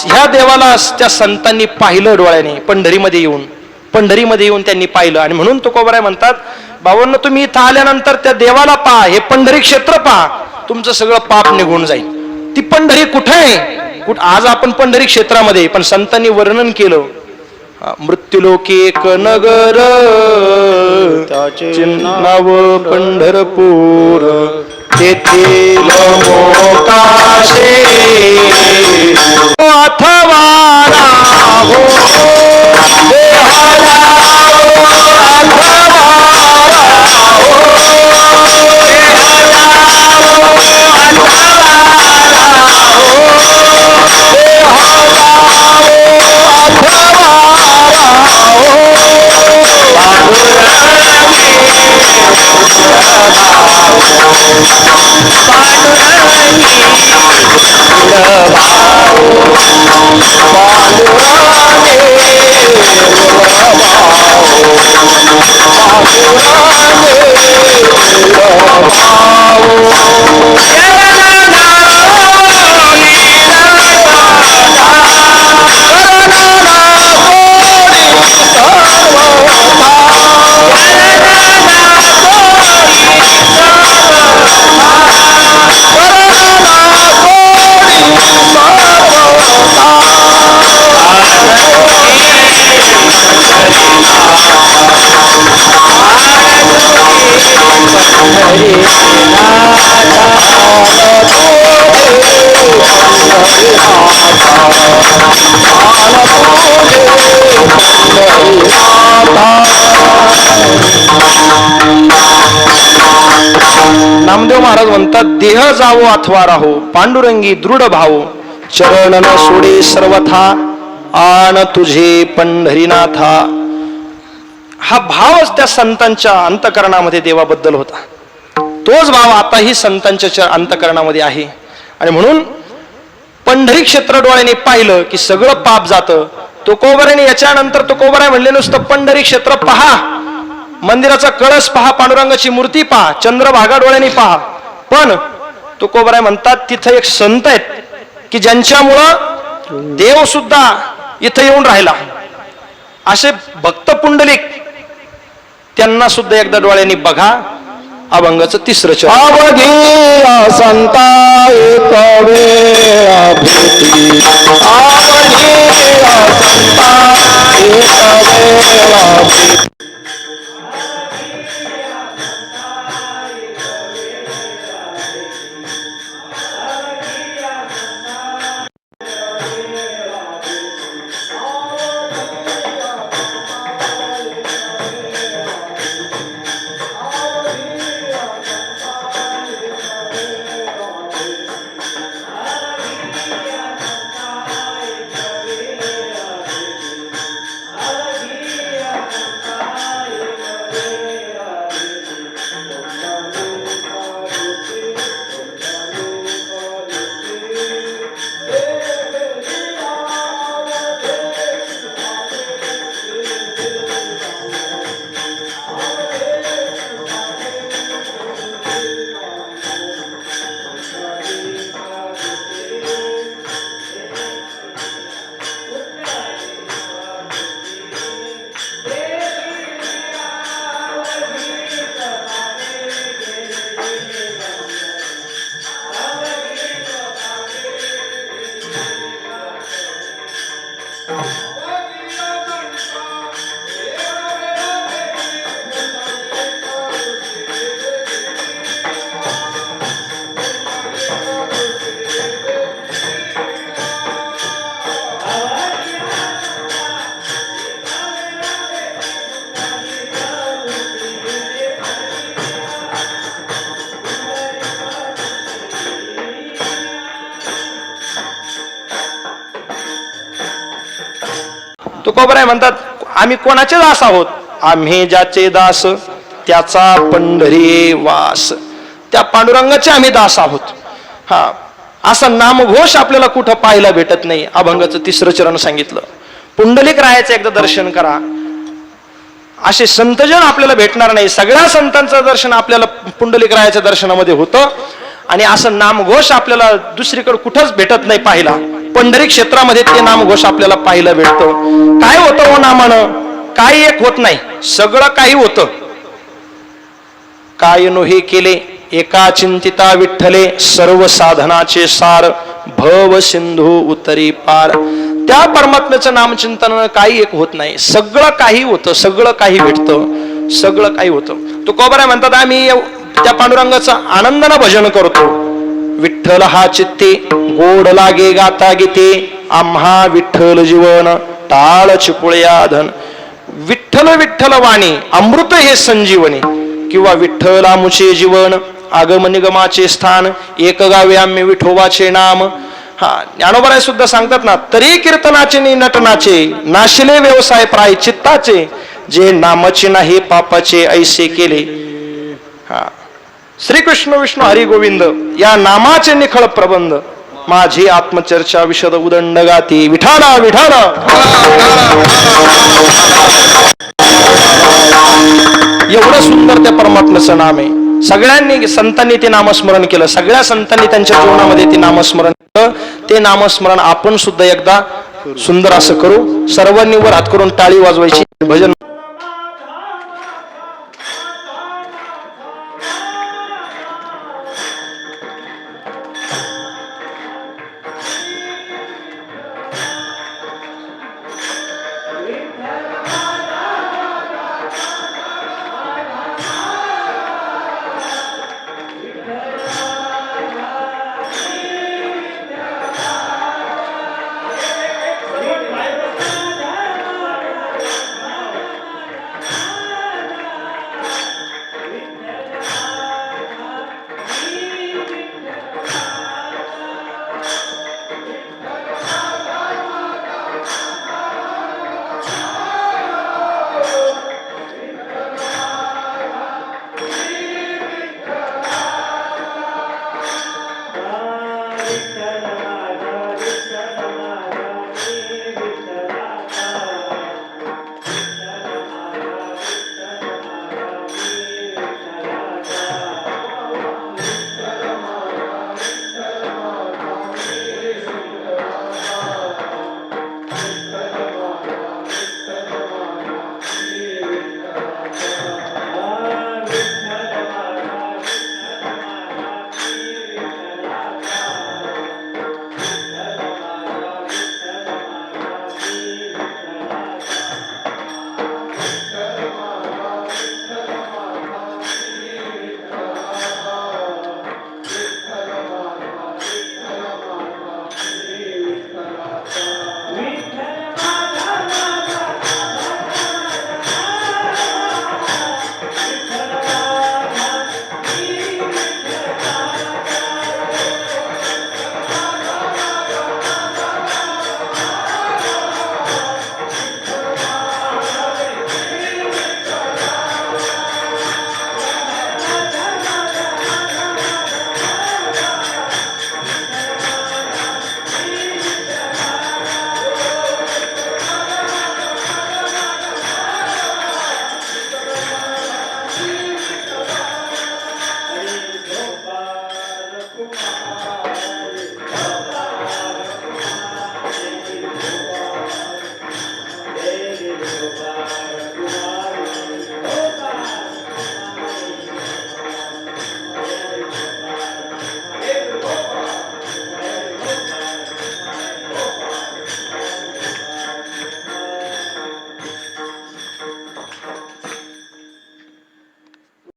ह्या देवाला त्या संतांनी पाहिलं डोळ्याने, पंढरीमध्ये येऊन त्यांनी पाहिलं. आणि म्हणून तुकोबराय म्हणतात, बाबांनो तुम्ही इथं आल्यानंतर त्या देवाला पहा, हे पंढरी क्षेत्र पहा, तुमचं सगळं पाप निघून जाईल. ती पंढरी कुठे आहे? आज आपण पंढरी क्षेत्रामध्ये, पण संतांनी वर्णन केलं. मृत्यूलोकी एक नगर, त्याचे नाव पंढरपूर, तेथील मोकाशे अथवा हो नामदेव महाराज म्हणतात, देह जावो अथवा राहो पांडुरंगी दृढ भाव, चरण न सोडे सर्वथा आण तुझे पंढरीनाथा. हा भावच त्या संतांच्या अंतकरणामध्ये देवाबद्दल होता. तोच भाव आताही संतांच्या अंतकरणामध्ये आहे. आणि म्हणून पंढरी क्षेत्र डोळ्याने पाहिलं की सगळं पाप जातं. तुकोबराने याच्यानंतर तुकोबराय म्हणले नुसतं पंढरी क्षेत्र पहा, मंदिराचा कळस पहा, पांडुरंगाची मूर्ती पहा, चंद्रभागा डोळ्याने पहा. पण तुकोबराय म्हणतात तिथं एक संत आहेत की ज्यांच्यामुळं देव सुद्धा इथं येऊन राहिला. असे भक्त पुंडलिक, त्यांना सुद्धा एकदा डोळ्यांनी बघा. अभंगाचं 3रं चरण. अवघी संता एक वेळा भेटी, अवघी संता एक वेळा भेटी. तुकोबराय म्हणतात, आम्ही कोणाचे दास आहोत? आम्ही ज्याचे दास त्याचा पंढरी वास. त्या पांडुरंगाचे आम्ही दास आहोत. हा, असा नामघोष आपल्याला कुठं पाहायला भेटत नाही. अभंगाचं 3रं चरण सांगितलं. पुंडलिक रायाचं एकदा दर्शन करा. असे संतजन आपल्याला भेटणार नाही. सगळ्या संतांचं दर्शन आपल्याला पुंडलिक रायाच्या दर्शनामध्ये होतं. आणि असं नामघोष आपल्याला दुसरीकडे कुठंच भेटत नाही पाहिला. पंढरी क्षेत्रामध्ये ते नामघोष आपल्याला पाहायला भेटतं. काय होतं हो नामानं? काही एक होत नाही, सगळं काही होतं. काय नोहे केले एका चिंतिता विठ्ठले, सर्व साधनाचे सार भव सिंधू उतरी पार. त्या परमात्म्याचं नामचिंतन काही एक होत नाही, सगळं काही होतं, सगळं काही भेटतं, सगळं काही होतं. तुकोबराय म्हणतात, आम्ही त्या पांडुरंगाचं आनंदानं भजन करतो. विठ्ठल हा चित्ते गोड लागे गाता गीते, आम्हा विठ्ठल जीवन टाळ चिपुळया धन. विठ्ठल विठ्ठल वाणी अमृत हे संजीवनी, किंवा विठ्ठल आमुचे जीवन आगम निगमाचे स्थान, एक गावे आम्ही विठोबाचे नाम. हा, ज्ञानोबराय सुद्धा सांगतात ना, तरी कीर्तनाचे नि नटनाचे, नाशिले व्यवसाय प्रायचित्ताचे, जे नामाचे नाही पापाचे ऐसे केले. हा, श्रीकृष्ण विष्णू हरी गोविंद या नामाचे निखळ प्रबंध, माझी आत्मचर्चा विशद उदंड गाती. विठाला विठाला. एवढं सुंदर त्या परमात्म्याचं नाम आहे. सगळ्यांनी संतांनी ते नामस्मरण केलं, सगळ्या संतांनी त्यांच्या जीवनामध्ये ते नामस्मरण केलं. ते नामस्मरण आपण सुद्धा एकदा सुंदर असं करू. सर्वांनी वर हात करून टाळी वाजवायची. भजन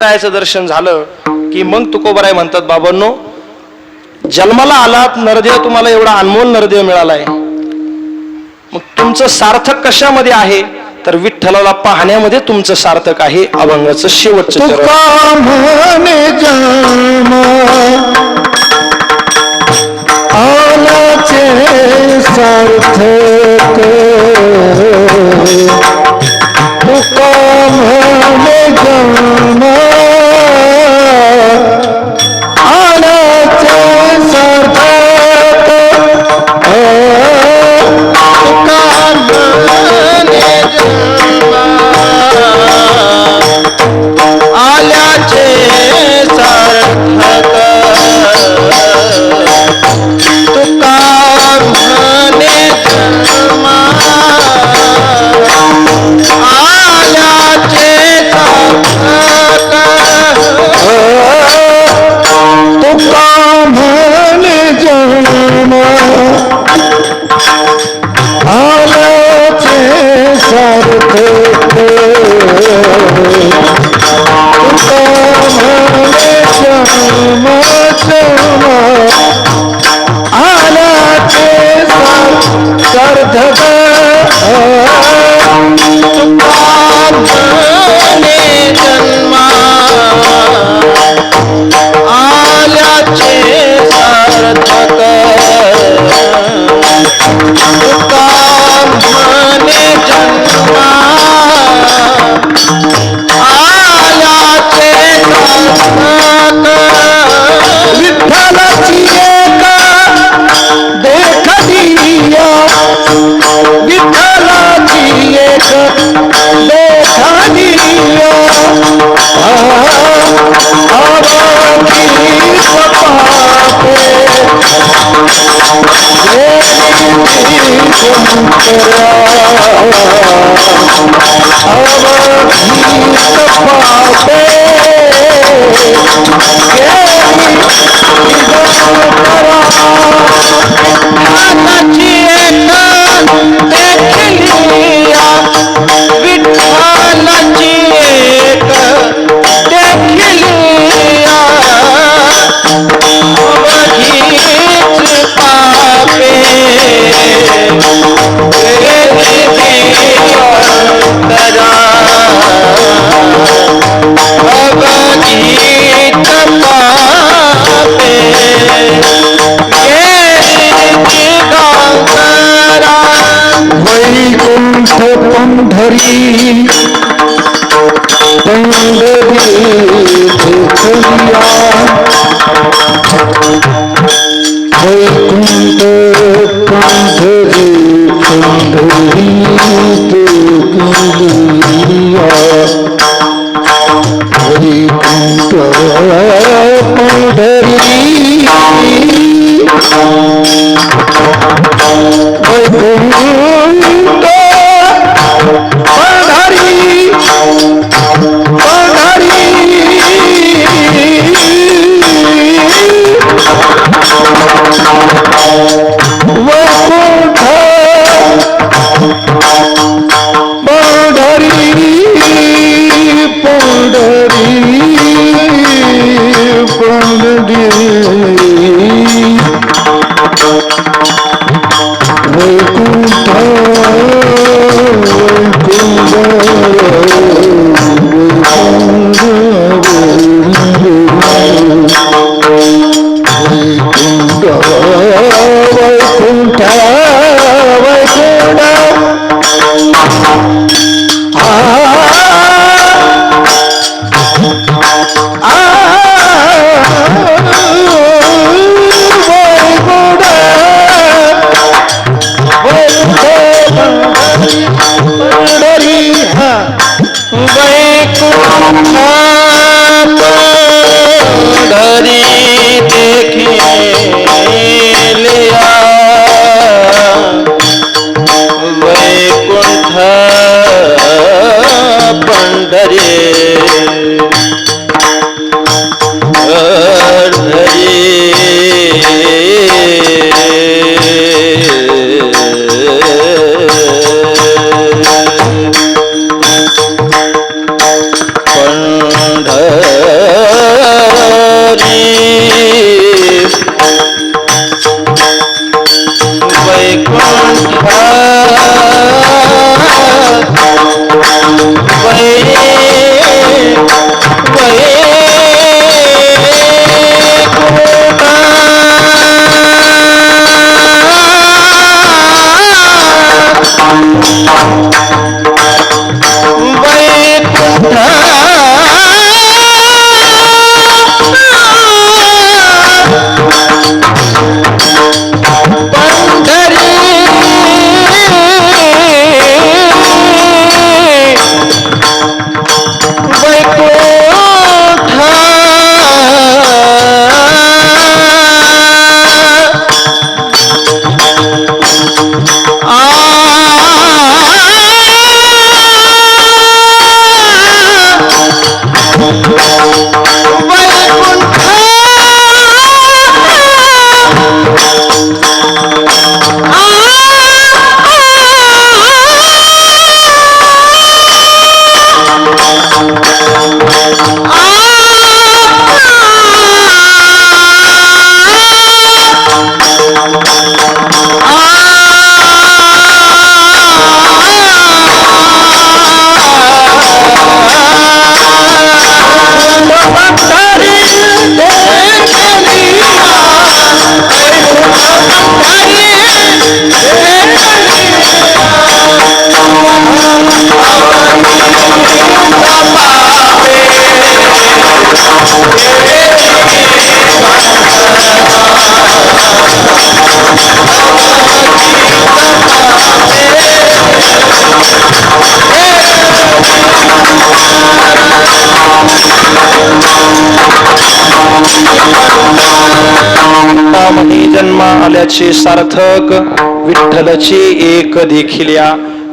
विठ्ठलाचं दर्शन झालं की मग तुकोबराय म्हणतात, बाबांनो जन्माला आलात, नरदेव तुम्हाला एवढा अनमोल नरदेव मिळालाय, मग तुमचं सार्थक कशामध्ये आहे तर विठ्ठलाला पाहण्यामध्ये तुमचं सार्थक आहे. अभंगाचं शेवटचं चरण. आलाचे सार्थक तुका म्हणे जन्म आलाचे सार्थक तुका म्हणे जन्म आल्याचे सार्थक तुका म्हणे जन्म विठ्ठलाची एक देखलिया अवघीच पापे तरा अवघीत पापे झाल्याचे सार्थक विठ्ठलचे एक देखिल्या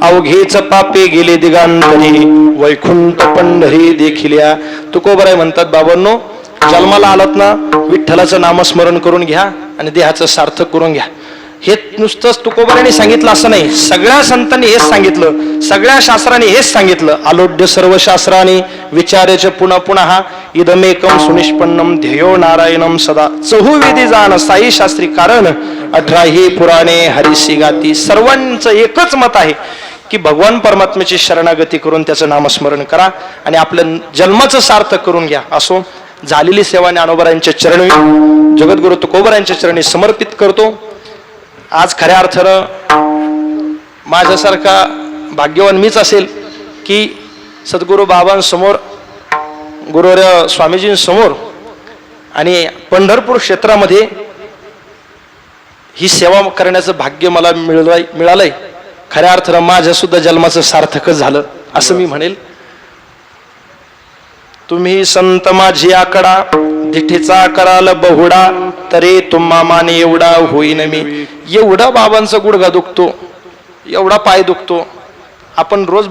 अवघेच पापे गेले दिगांतरी वैकुंठ पंढरी देखिल्या. तुकोबराय म्हणतात बाबांनो, जन्माला आलात ना विठ्ठलाचं नामस्मरण करून घ्या आणि देहाचं सार्थक करून घ्या. हे नुसतंच तुकोबराने सांगितलं असं नाही, सगळ्या संतांनी हेच सांगितलं, सगळ्या शास्त्रांनी हेच सांगितलं. आलोड्य सर्व शास्त्रांनी विचारेच पुन्हा पुन्हा इदमेकम सुनिष्पन्नम ध्येयो नारायणम सदा. चहुवेदी जाण साई शास्त्री कारण 18 पुराणे हरिसी गाती. सर्वांचं एकच मत आहे की भगवान परमात्म्याची शरणागती करून त्याचं नामस्मरण करा आणि आपलं जन्माचं सार्थक करून घ्या. असो, झालेली सेवा ज्ञानोबरायांच्या चरणी, जगद्गुरु तुकोबरायांच्या चरणी समर्पित करतो. आज खऱ्या अर्थानं माझ्यासारखा भाग्यवान मीच असेल की सद्गुरु बाबांसमोर, गुरुवर्य स्वामीजींसमोर आणि पंढरपूर क्षेत्रामध्ये ही सेवा करण्याचं भाग्य मला मिळालंय. खऱ्या अर्थानं माझ्या सुद्धा जन्माचं सार्थकच झालं असं मी म्हणेल. तुम्ही संत माझी आकडा दिठीचा कराल बहुडा तरी तुम्हा माने एवढा होईन मी. एवढा बाबांचा गुडघा दुखतो, एवढा पाय दुखतो. आपण रोज